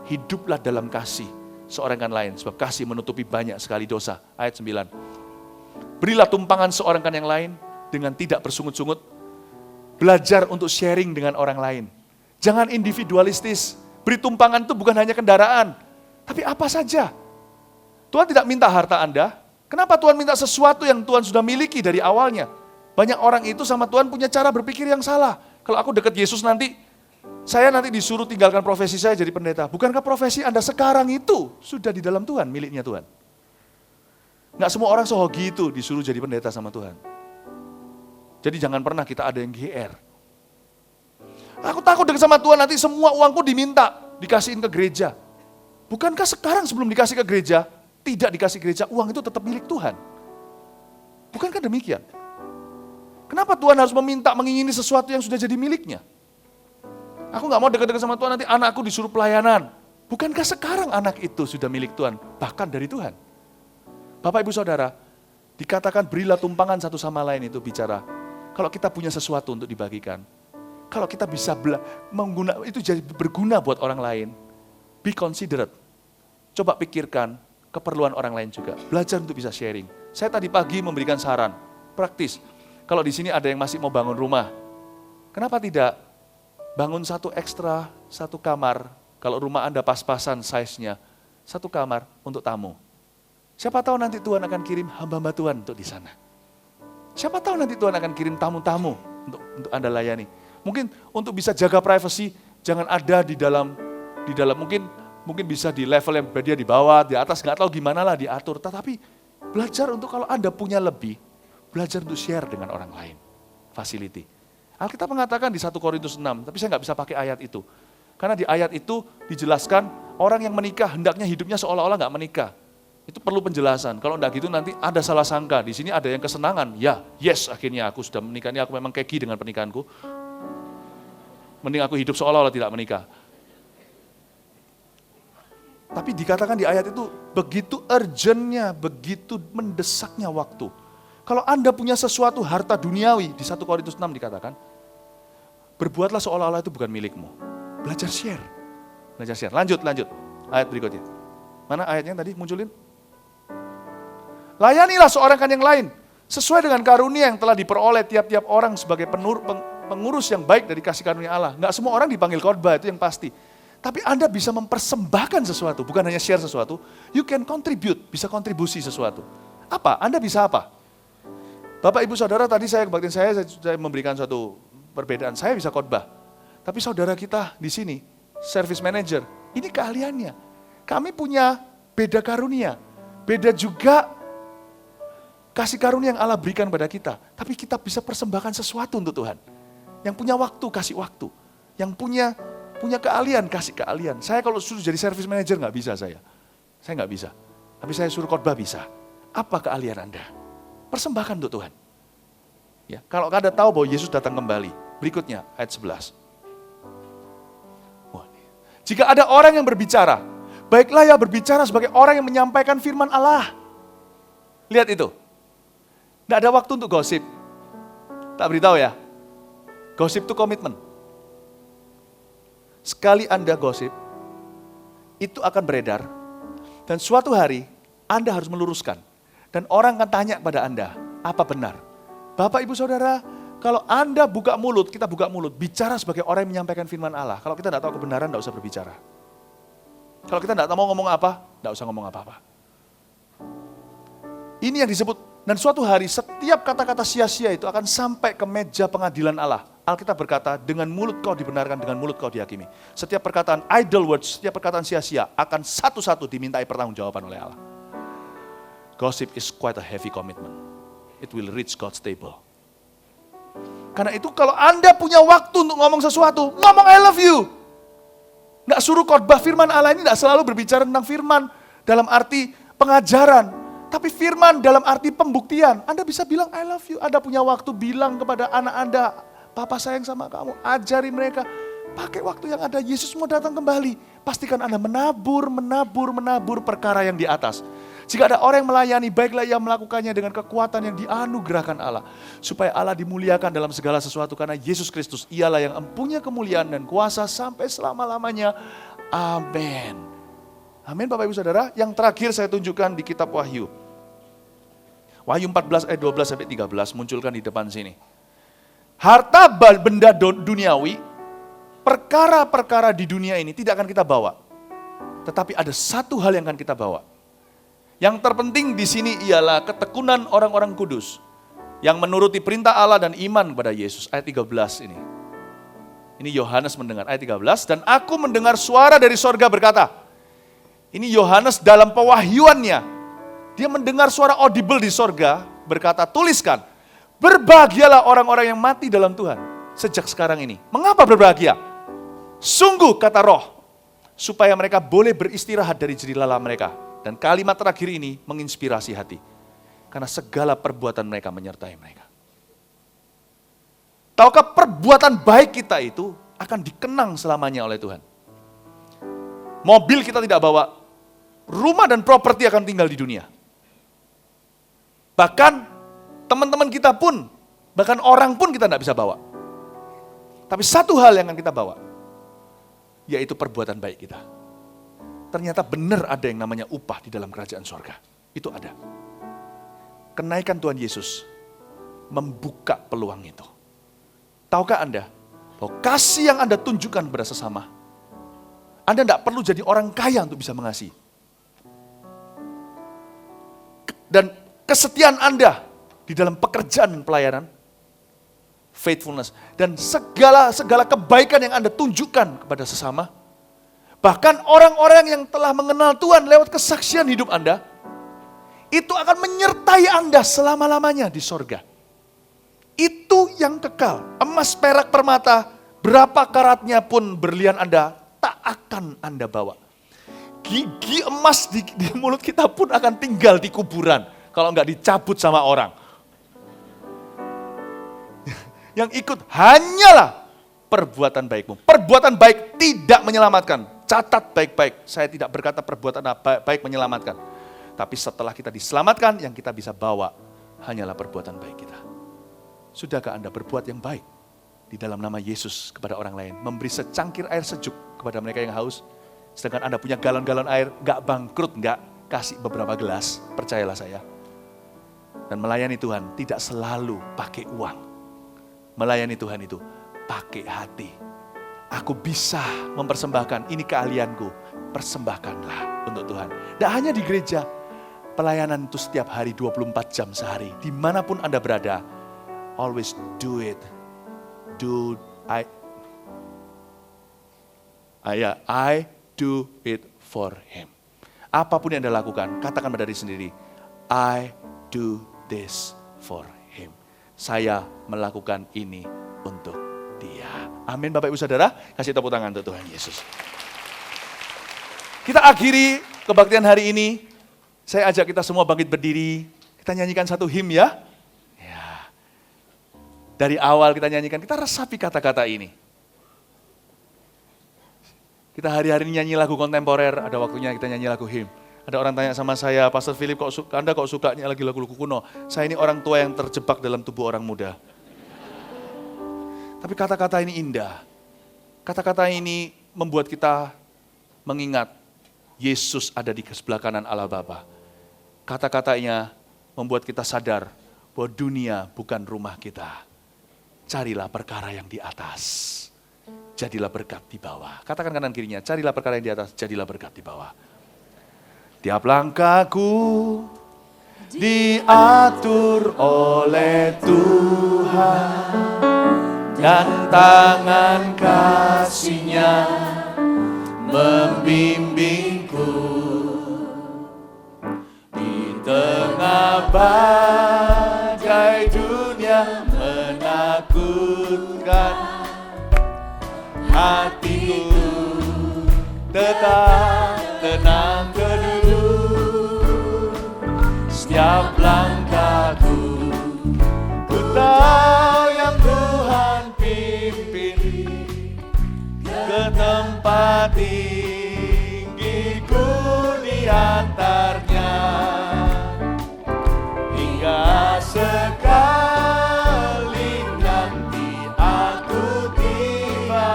Hiduplah dalam kasih seorang kan lain. Sebab kasih menutupi banyak sekali dosa. Ayat 9. Berilah tumpangan seorang kan yang lain dengan tidak bersungut-sungut. Belajar untuk sharing dengan orang lain. Jangan individualistis. Beri tumpangan itu bukan hanya kendaraan. Tapi apa saja. Tuhan tidak minta harta Anda. Kenapa Tuhan minta sesuatu yang Tuhan sudah miliki dari awalnya? Banyak orang itu sama Tuhan punya cara berpikir yang salah. Kalau aku dekat Yesus nanti, saya nanti disuruh tinggalkan profesi saya jadi pendeta. Bukankah profesi Anda sekarang itu sudah di dalam Tuhan, miliknya Tuhan? Nggak semua orang sehogi itu disuruh jadi pendeta sama Tuhan. Jadi jangan pernah kita ada yang GR. Aku takut dekat sama Tuhan, nanti semua uangku diminta, dikasihin ke gereja. Bukankah sekarang sebelum dikasih ke gereja, tidak dikasih gereja, uang itu tetap milik Tuhan? Bukankah demikian? Kenapa Tuhan harus meminta, mengingini sesuatu yang sudah jadi miliknya? Aku gak mau dekat-dekat sama Tuhan, nanti anakku disuruh pelayanan. Bukankah sekarang anak itu sudah milik Tuhan, bahkan dari Tuhan? Bapak Ibu Saudara, dikatakan berilah tumpangan satu sama lain itu bicara. Kalau kita punya sesuatu untuk dibagikan, kalau kita bisa itu jadi berguna buat orang lain, be considerate. Coba pikirkan keperluan orang lain juga. Belajar untuk bisa sharing. Saya tadi pagi memberikan saran, praktis. Kalau di sini ada yang masih mau bangun rumah, kenapa tidak bangun satu kamar, kalau rumah Anda pas-pasan size-nya, satu kamar untuk tamu. Siapa tahu nanti Tuhan akan kirim hamba-hamba Tuhan untuk di sana. Siapa tahu nanti Tuhan akan kirim tamu-tamu untuk Anda layani. Mungkin untuk bisa jaga privasi, jangan ada di dalam mungkin bisa di level yang dia di bawah, di atas, nggak tahu gimana lah diatur. Tetapi belajar untuk kalau Anda punya lebih, belajar untuk share dengan orang lain. Facility. Alkitab mengatakan di 1 Korintus 6, tapi saya nggak bisa pakai ayat itu. Karena di ayat itu dijelaskan orang yang menikah hendaknya hidupnya seolah-olah nggak menikah. Itu perlu penjelasan. Kalau enggak gitu nanti ada salah sangka. Di sini ada yang kesenangan. Ya, yes, akhirnya aku sudah menikah. Ini aku memang keki dengan pernikahanku. Mending aku hidup seolah-olah tidak menikah. Tapi dikatakan di ayat itu begitu urgentnya, begitu mendesaknya waktu. Kalau Anda punya sesuatu harta duniawi, di 1 Korintus 6 dikatakan, berbuatlah seolah-olah itu bukan milikmu. Belajar share. Lanjut. Ayat berikutnya. Mana ayatnya tadi munculin? Layanilah seorang kan yang lain, sesuai dengan karunia yang telah diperoleh tiap-tiap orang sebagai pengurus yang baik dari kasih karunia Allah. Enggak semua orang dipanggil khotbah, itu yang pasti. Tapi Anda bisa mempersembahkan sesuatu, bukan hanya share sesuatu. You can contribute, bisa kontribusi sesuatu. Apa? Anda bisa apa? Bapak, Ibu, Saudara, tadi saya kebaktian saya memberikan suatu perbedaan. Saya bisa khotbah. Tapi saudara kita di sini, service manager, ini keahliannya. Kami punya beda karunia. Beda juga kasih karunia yang Allah berikan pada kita. Tapi kita bisa persembahkan sesuatu untuk Tuhan. Yang punya waktu, kasih waktu. Yang punya keahlian, kasih keahlian. Saya kalau suruh jadi service manager nggak bisa saya. Saya nggak bisa. Tapi saya suruh khotbah bisa. Apa keahlian Anda? Persembahkan untuk Tuhan. Ya, kalau Anda tahu bahwa Yesus datang kembali. Berikutnya, ayat 11. Jika ada orang yang berbicara, baiklah ya berbicara sebagai orang yang menyampaikan firman Allah. Lihat itu. Nggak ada waktu untuk gosip. Tak beritahu ya. Gosip itu komitmen. Sekali Anda gosip, itu akan beredar. Dan suatu hari, Anda harus meluruskan. Dan orang akan tanya kepada Anda, apa benar? Bapak, Ibu, Saudara, kalau Anda buka mulut, kita buka mulut. Bicara sebagai orang yang menyampaikan firman Allah. Kalau kita tidak tahu kebenaran, tidak usah berbicara. Kalau kita tidak mau ngomong apa, tidak usah ngomong apa-apa. Ini yang disebut. Dan suatu hari setiap kata-kata sia-sia itu akan sampai ke meja pengadilan Allah. Alkitab berkata, dengan mulut kau dibenarkan, dengan mulut kau dihakimi. Setiap perkataan idle words, setiap perkataan sia-sia akan satu-satu dimintai pertanggungjawaban oleh Allah. Gossip is quite a heavy commitment. It will reach God's table. Karena itu kalau Anda punya waktu untuk ngomong sesuatu, ngomong I love you. Nggak suruh khotbah firman Allah ini nggak selalu berbicara tentang firman dalam arti pengajaran. Tapi firman dalam arti pembuktian. Anda bisa bilang I love you. Anda punya waktu bilang kepada anak Anda, Papa sayang sama kamu. Ajari mereka. Pakai waktu yang ada. Yesus mau datang kembali. Pastikan Anda menabur perkara yang di atas. Jika ada orang yang melayani, baiklah ia melakukannya dengan kekuatan yang dianugerahkan Allah. Supaya Allah dimuliakan dalam segala sesuatu. Karena Yesus Kristus ialah yang mempunyai kemuliaan dan kuasa sampai selama-lamanya. Amin. Amin Bapak Ibu Saudara. Yang terakhir saya tunjukkan di kitab Wahyu. Wahyu 14 ayat 12 sampai 13 munculkan di depan sini. Harta benda duniawi, perkara-perkara di dunia ini tidak akan kita bawa. Tetapi ada satu hal yang akan kita bawa. Yang terpenting di sini ialah ketekunan orang-orang kudus. Yang menuruti perintah Allah dan iman kepada Yesus. Ayat 13 ini. Ini Yohanes mendengar ayat 13. Dan aku mendengar suara dari sorga berkata. Ini Yohanes dalam pewahyuannya. Dia mendengar suara audible di sorga berkata, tuliskan, berbahagialah orang-orang yang mati dalam Tuhan sejak sekarang ini. Mengapa berbahagia? Sungguh kata roh, supaya mereka boleh beristirahat dari jerih lelah mereka. Dan kalimat terakhir ini menginspirasi hati. Karena segala perbuatan mereka menyertai mereka. Tahukah perbuatan baik kita itu akan dikenang selamanya oleh Tuhan. Mobil kita tidak bawa, rumah dan properti akan tinggal di dunia. Bahkan teman-teman kita pun, bahkan orang pun kita tidak bisa bawa. Tapi satu hal yang akan kita bawa, yaitu perbuatan baik kita. Ternyata benar ada yang namanya upah di dalam kerajaan sorga. Itu ada. Kenaikan Tuhan Yesus membuka peluang itu. Tahukah Anda bahwa kasih yang Anda tunjukkan kepada sesama, Anda tidak perlu jadi orang kaya untuk bisa mengasihi. Dan kesetiaan Anda di dalam pekerjaan pelayanan, faithfulness, dan segala kebaikan yang Anda tunjukkan kepada sesama, bahkan orang-orang yang telah mengenal Tuhan lewat kesaksian hidup Anda, itu akan menyertai Anda selama-lamanya di sorga. Itu yang kekal. Emas, perak, permata, berapa karatnya pun berlian Anda, tak akan Anda bawa. gigi emas di mulut kita pun akan tinggal di kuburan kalau nggak dicabut sama orang. Yang ikut hanyalah perbuatan baikmu. Perbuatan baik tidak menyelamatkan. Catat baik-baik, saya tidak berkata perbuatan baik menyelamatkan. Tapi setelah kita diselamatkan, yang kita bisa bawa hanyalah perbuatan baik kita. Sudahkah Anda berbuat yang baik di dalam nama Yesus kepada orang lain? Memberi secangkir air sejuk kepada mereka yang haus. Sedangkan Anda punya galon-galon air, nggak bangkrut, nggak kasih beberapa gelas, percayalah saya. Dan melayani Tuhan tidak selalu pakai uang. Melayani Tuhan itu pakai hati. Aku bisa mempersembahkan, ini keahlianku, persembahkanlah untuk Tuhan. Dan hanya di gereja, pelayanan itu setiap hari 24 jam sehari. Dimanapun Anda berada, always do it. I do it for Him. Apapun yang Anda lakukan, katakan pada diri sendiri, I do this for Him. Saya melakukan ini untuk Dia. Amin Bapak Ibu Saudara, kasih tepuk tangan untuk Tuhan Yesus. Kita akhiri kebaktian hari ini. Saya ajak kita semua bangkit berdiri. Kita nyanyikan satu hymn ya. Dari awal kita nyanyikan, kita resapi kata-kata ini. Kita hari-hari ini nyanyi lagu kontemporer, ada waktunya kita nyanyi lagu hymn. Ada orang tanya sama saya, Pastor Philip, Anda kok sukanya lagi lagu-lagu kuno? Saya ini orang tua yang terjebak dalam tubuh orang muda. Tapi kata-kata ini indah. Kata-kata ini membuat kita mengingat Yesus ada di sebelah kanan Allah Bapa. Kata-katanya membuat kita sadar bahwa dunia bukan rumah kita. Carilah perkara yang di atas, jadilah berkat di bawah. Katakan kanan kirinya, carilah perkara yang di atas, jadilah berkat di bawah. Tiap langkahku diatur oleh Tuhan, dan tangan kasih-Nya membimbingku. Di tengah badai dunia menakutkan, hatiku tetap tenang teduh. Setiap langkahku, ku tahu yang Tuhan pimpin ke tempat tinggiku diantarnya, hingga sekali nanti aku tiba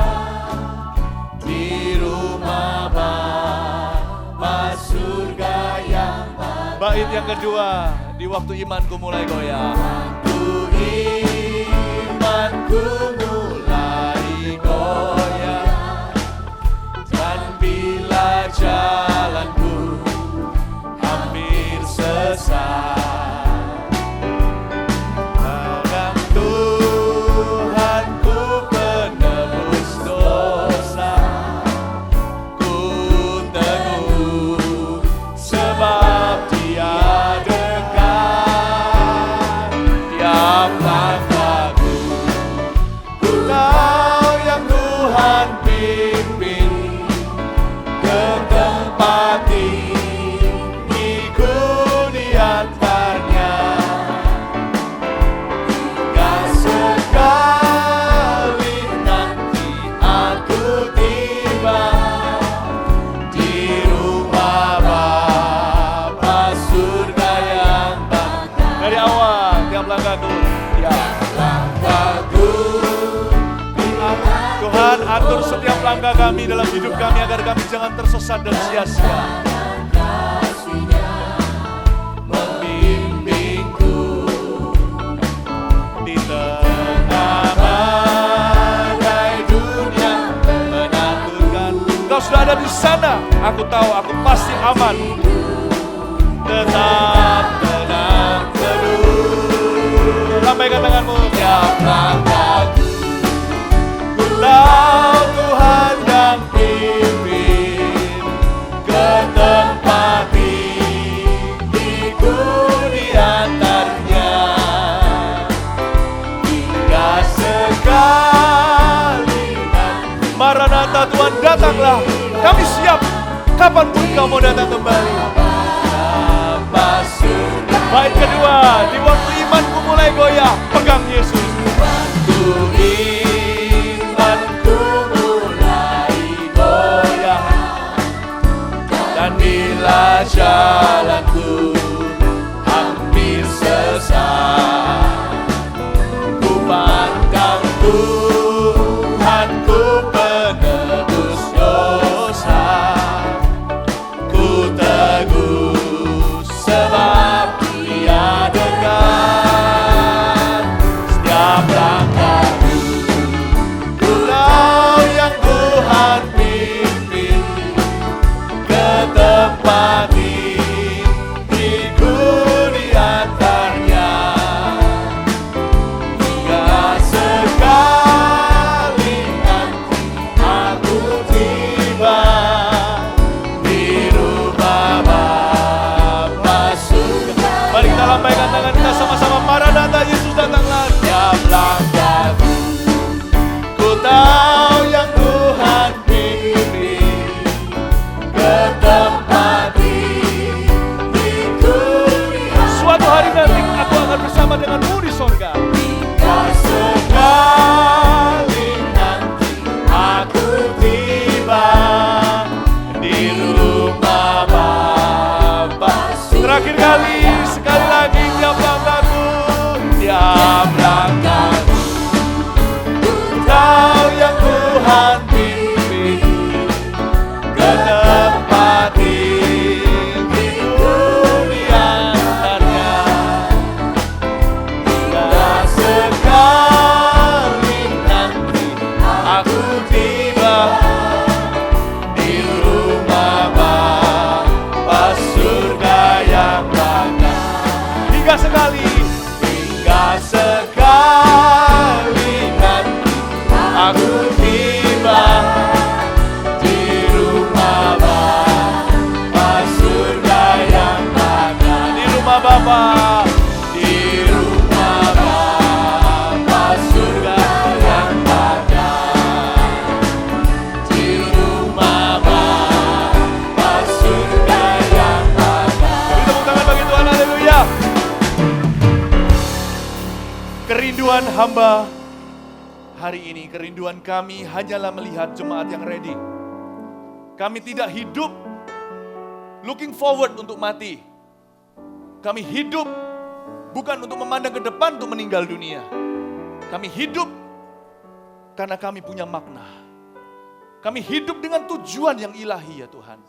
di rumah Bapa surga yang bahagia. Bait yang kedua, di waktu imanku mulai goyah. Waktu imanku mulai goyah, dan bila jalanku hampir sesat, dalam Tuhanku penebus dosa, ku teguh sebab Dia dekat. Tiap langkahku, ku tahu yang Tuhan pimpin ke tempat tinggiku diantarnya, hingga sekali nanti aku tiba di rumah Bapa surga yang bahagia. Dari awal, tiap langkahku, Tuhan atur setiap langkah kami dalam hidup kami agar kami jangan tersesat dan sia-sia. Membimbingku di tengah badai dunia menakutkan. Kau sudah ada di sana, aku tahu aku pasti aman. Tetap tenang teduh. Lambaikan tanganmu. Tiap langkahku, ku tahu Tuhan yang pimpin ke tempat tinggiku diantarnya, hingga sekali nanti. Maranatha, Tuhan datanglah. Kami siap, kapanpun kau mau datang kembali. Bait kedua, di waktu imanku mulai goyah, pegang Yesus. Waktu imanku mulai goyah, dan bila jalanku hampir sesat, ku pandang Tuhanku penebus dosa, ku teguh sebab Dia dekat. Setiap langkahku, ku tahu yang Tuhan pimpin ke tempat diriku di antaranya. Hingga sekali nanti aku tiba di rumah Bapa surga. Mari kita lambaikan tangan kita sama-sama. Maranatha, Yesus datanglah. Tiap langkahku, ku tahu yang Tuhan pimpin ke tempat diriku. Suatu hari nanti aku akan bersama denganmu di sorga. Hingga sekali nanti aku tiba di rumah Bapa. Terakhir kali, sekali lagi, tiap langkahku, tiap langkahku, ku tahu yang Tuhan pimpin ke tempat diriku di antaranya. Hingga sekali nanti aku tiba di rumah Bapa surga yang bangga. Hingga sekali nanti aku tiba di rumah Bapa surga yang bangga. Di rumah Bapa, di rumah Bapa surga yang bangga. Di rumah Bapa surga yang bangga. Beri tepuk tangan bagi Tuhan, haleluya. Kerinduan hamba hari ini, kerinduan kami hanyalah melihat jemaat yang ready. Kami tidak hidup looking forward untuk mati. Kami hidup bukan untuk memandang ke depan untuk meninggal dunia. Kami hidup karena kami punya makna. Kami hidup dengan tujuan yang ilahi ya Tuhan.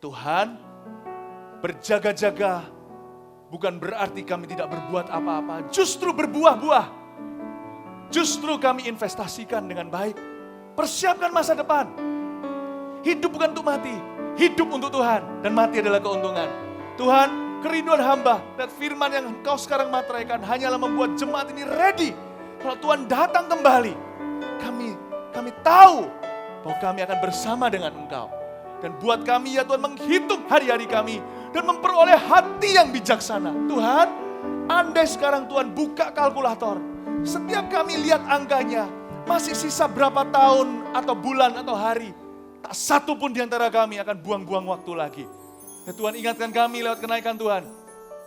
Tuhan, berjaga-jaga bukan berarti kami tidak berbuat apa-apa. Justru berbuah-buah. Justru kami investasikan dengan baik. Persiapkan masa depan. Hidup bukan untuk mati. Hidup untuk Tuhan. Dan mati adalah keuntungan. Tuhan, kerinduan hamba dan firman yang Engkau sekarang materaikan hanyalah membuat jemaat ini ready. Kalau Tuhan datang kembali, kami tahu bahwa kami akan bersama dengan Engkau. Dan buat kami ya Tuhan menghitung hari-hari kami dan memperoleh hati yang bijaksana. Tuhan, andai sekarang Tuhan buka kalkulator, setiap kami lihat angkanya, masih sisa berapa tahun atau bulan atau hari, tak satu pun di antara kami akan buang-buang waktu lagi. Ya Tuhan, ingatkan kami lewat kenaikan Tuhan,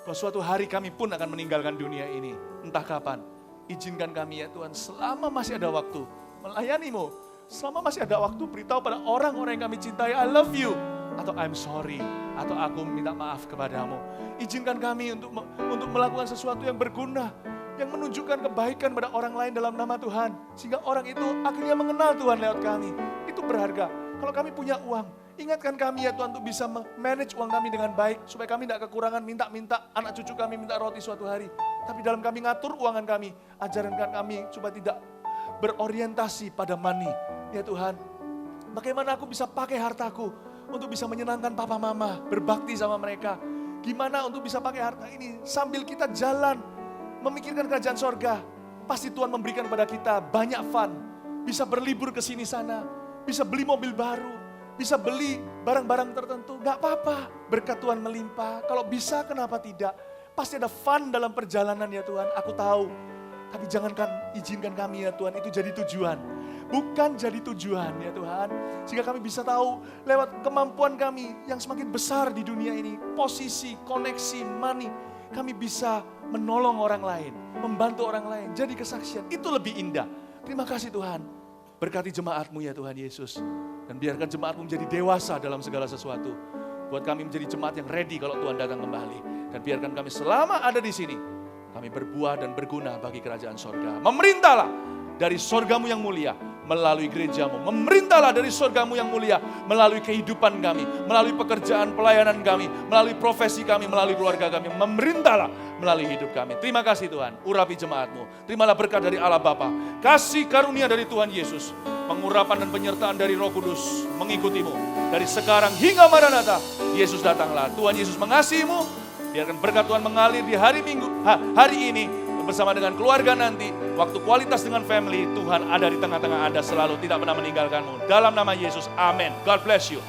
bahwa suatu hari kami pun akan meninggalkan dunia ini. Entah kapan, izinkan kami ya Tuhan, selama masih ada waktu melayani-Mu, selama masih ada waktu beritahu pada orang-orang yang kami cintai, I love you, atau I'm sorry, atau aku minta maaf kepadamu. Izinkan kami untuk melakukan sesuatu yang berguna, yang menunjukkan kebaikan pada orang lain dalam nama Tuhan. Sehingga orang itu akhirnya mengenal Tuhan lewat kami. Itu berharga. Kalau kami punya uang, ingatkan kami ya Tuhan untuk bisa manage uang kami dengan baik. Supaya kami tidak kekurangan minta-minta, anak cucu kami minta roti suatu hari. Tapi dalam kami ngatur uangan kami, ajarkan kami supaya tidak berorientasi pada money. Ya Tuhan, bagaimana aku bisa pakai hartaku untuk bisa menyenangkan papa mama, berbakti sama mereka. Gimana untuk bisa pakai harta ini sambil kita jalan memikirkan kerajaan sorga. Pasti Tuhan memberikan kepada kita banyak fun. Bisa berlibur ke sini sana, bisa beli mobil baru, bisa beli barang-barang tertentu. Gak apa-apa, berkat Tuhan melimpah. Kalau bisa kenapa tidak? Pasti ada fun dalam perjalanan ya Tuhan. Aku tahu Tapi jangankan izinkan kami ya Tuhan, itu jadi tujuan. Bukan jadi tujuan ya Tuhan. Sehingga kami bisa tahu lewat kemampuan kami yang semakin besar di dunia ini. Posisi, koneksi, money. Kami bisa menolong orang lain, membantu orang lain, jadi kesaksian. Itu lebih indah. Terima kasih Tuhan. Berkati jemaat-Mu ya Tuhan Yesus. Dan biarkan jemaat-Mu menjadi dewasa dalam segala sesuatu. Buat kami menjadi jemaat yang ready kalau Tuhan datang kembali. Dan biarkan kami selama ada di sini, kami berbuah dan berguna bagi kerajaan sorga. Memerintahlah dari sorgamu yang mulia melalui gerejamu. Memerintahlah dari sorgamu yang mulia melalui kehidupan kami, melalui pekerjaan pelayanan kami, melalui profesi kami, melalui keluarga kami. Memerintahlah melalui hidup kami. Terima kasih Tuhan, urapi jemaat-Mu. Terimalah berkat dari Allah Bapa, kasih karunia dari Tuhan Yesus, pengurapan dan penyertaan dari Roh Kudus mengikutimu dari sekarang hingga Maranatha. Yesus datanglah. Tuhan Yesus mengasihimu. Biarkan berkat Tuhan mengalir di hari ini bersama dengan keluarga nanti. Waktu kualitas dengan family, Tuhan ada di tengah-tengah Anda selalu, tidak pernah meninggalkanmu. Dalam nama Yesus, amin. God bless you.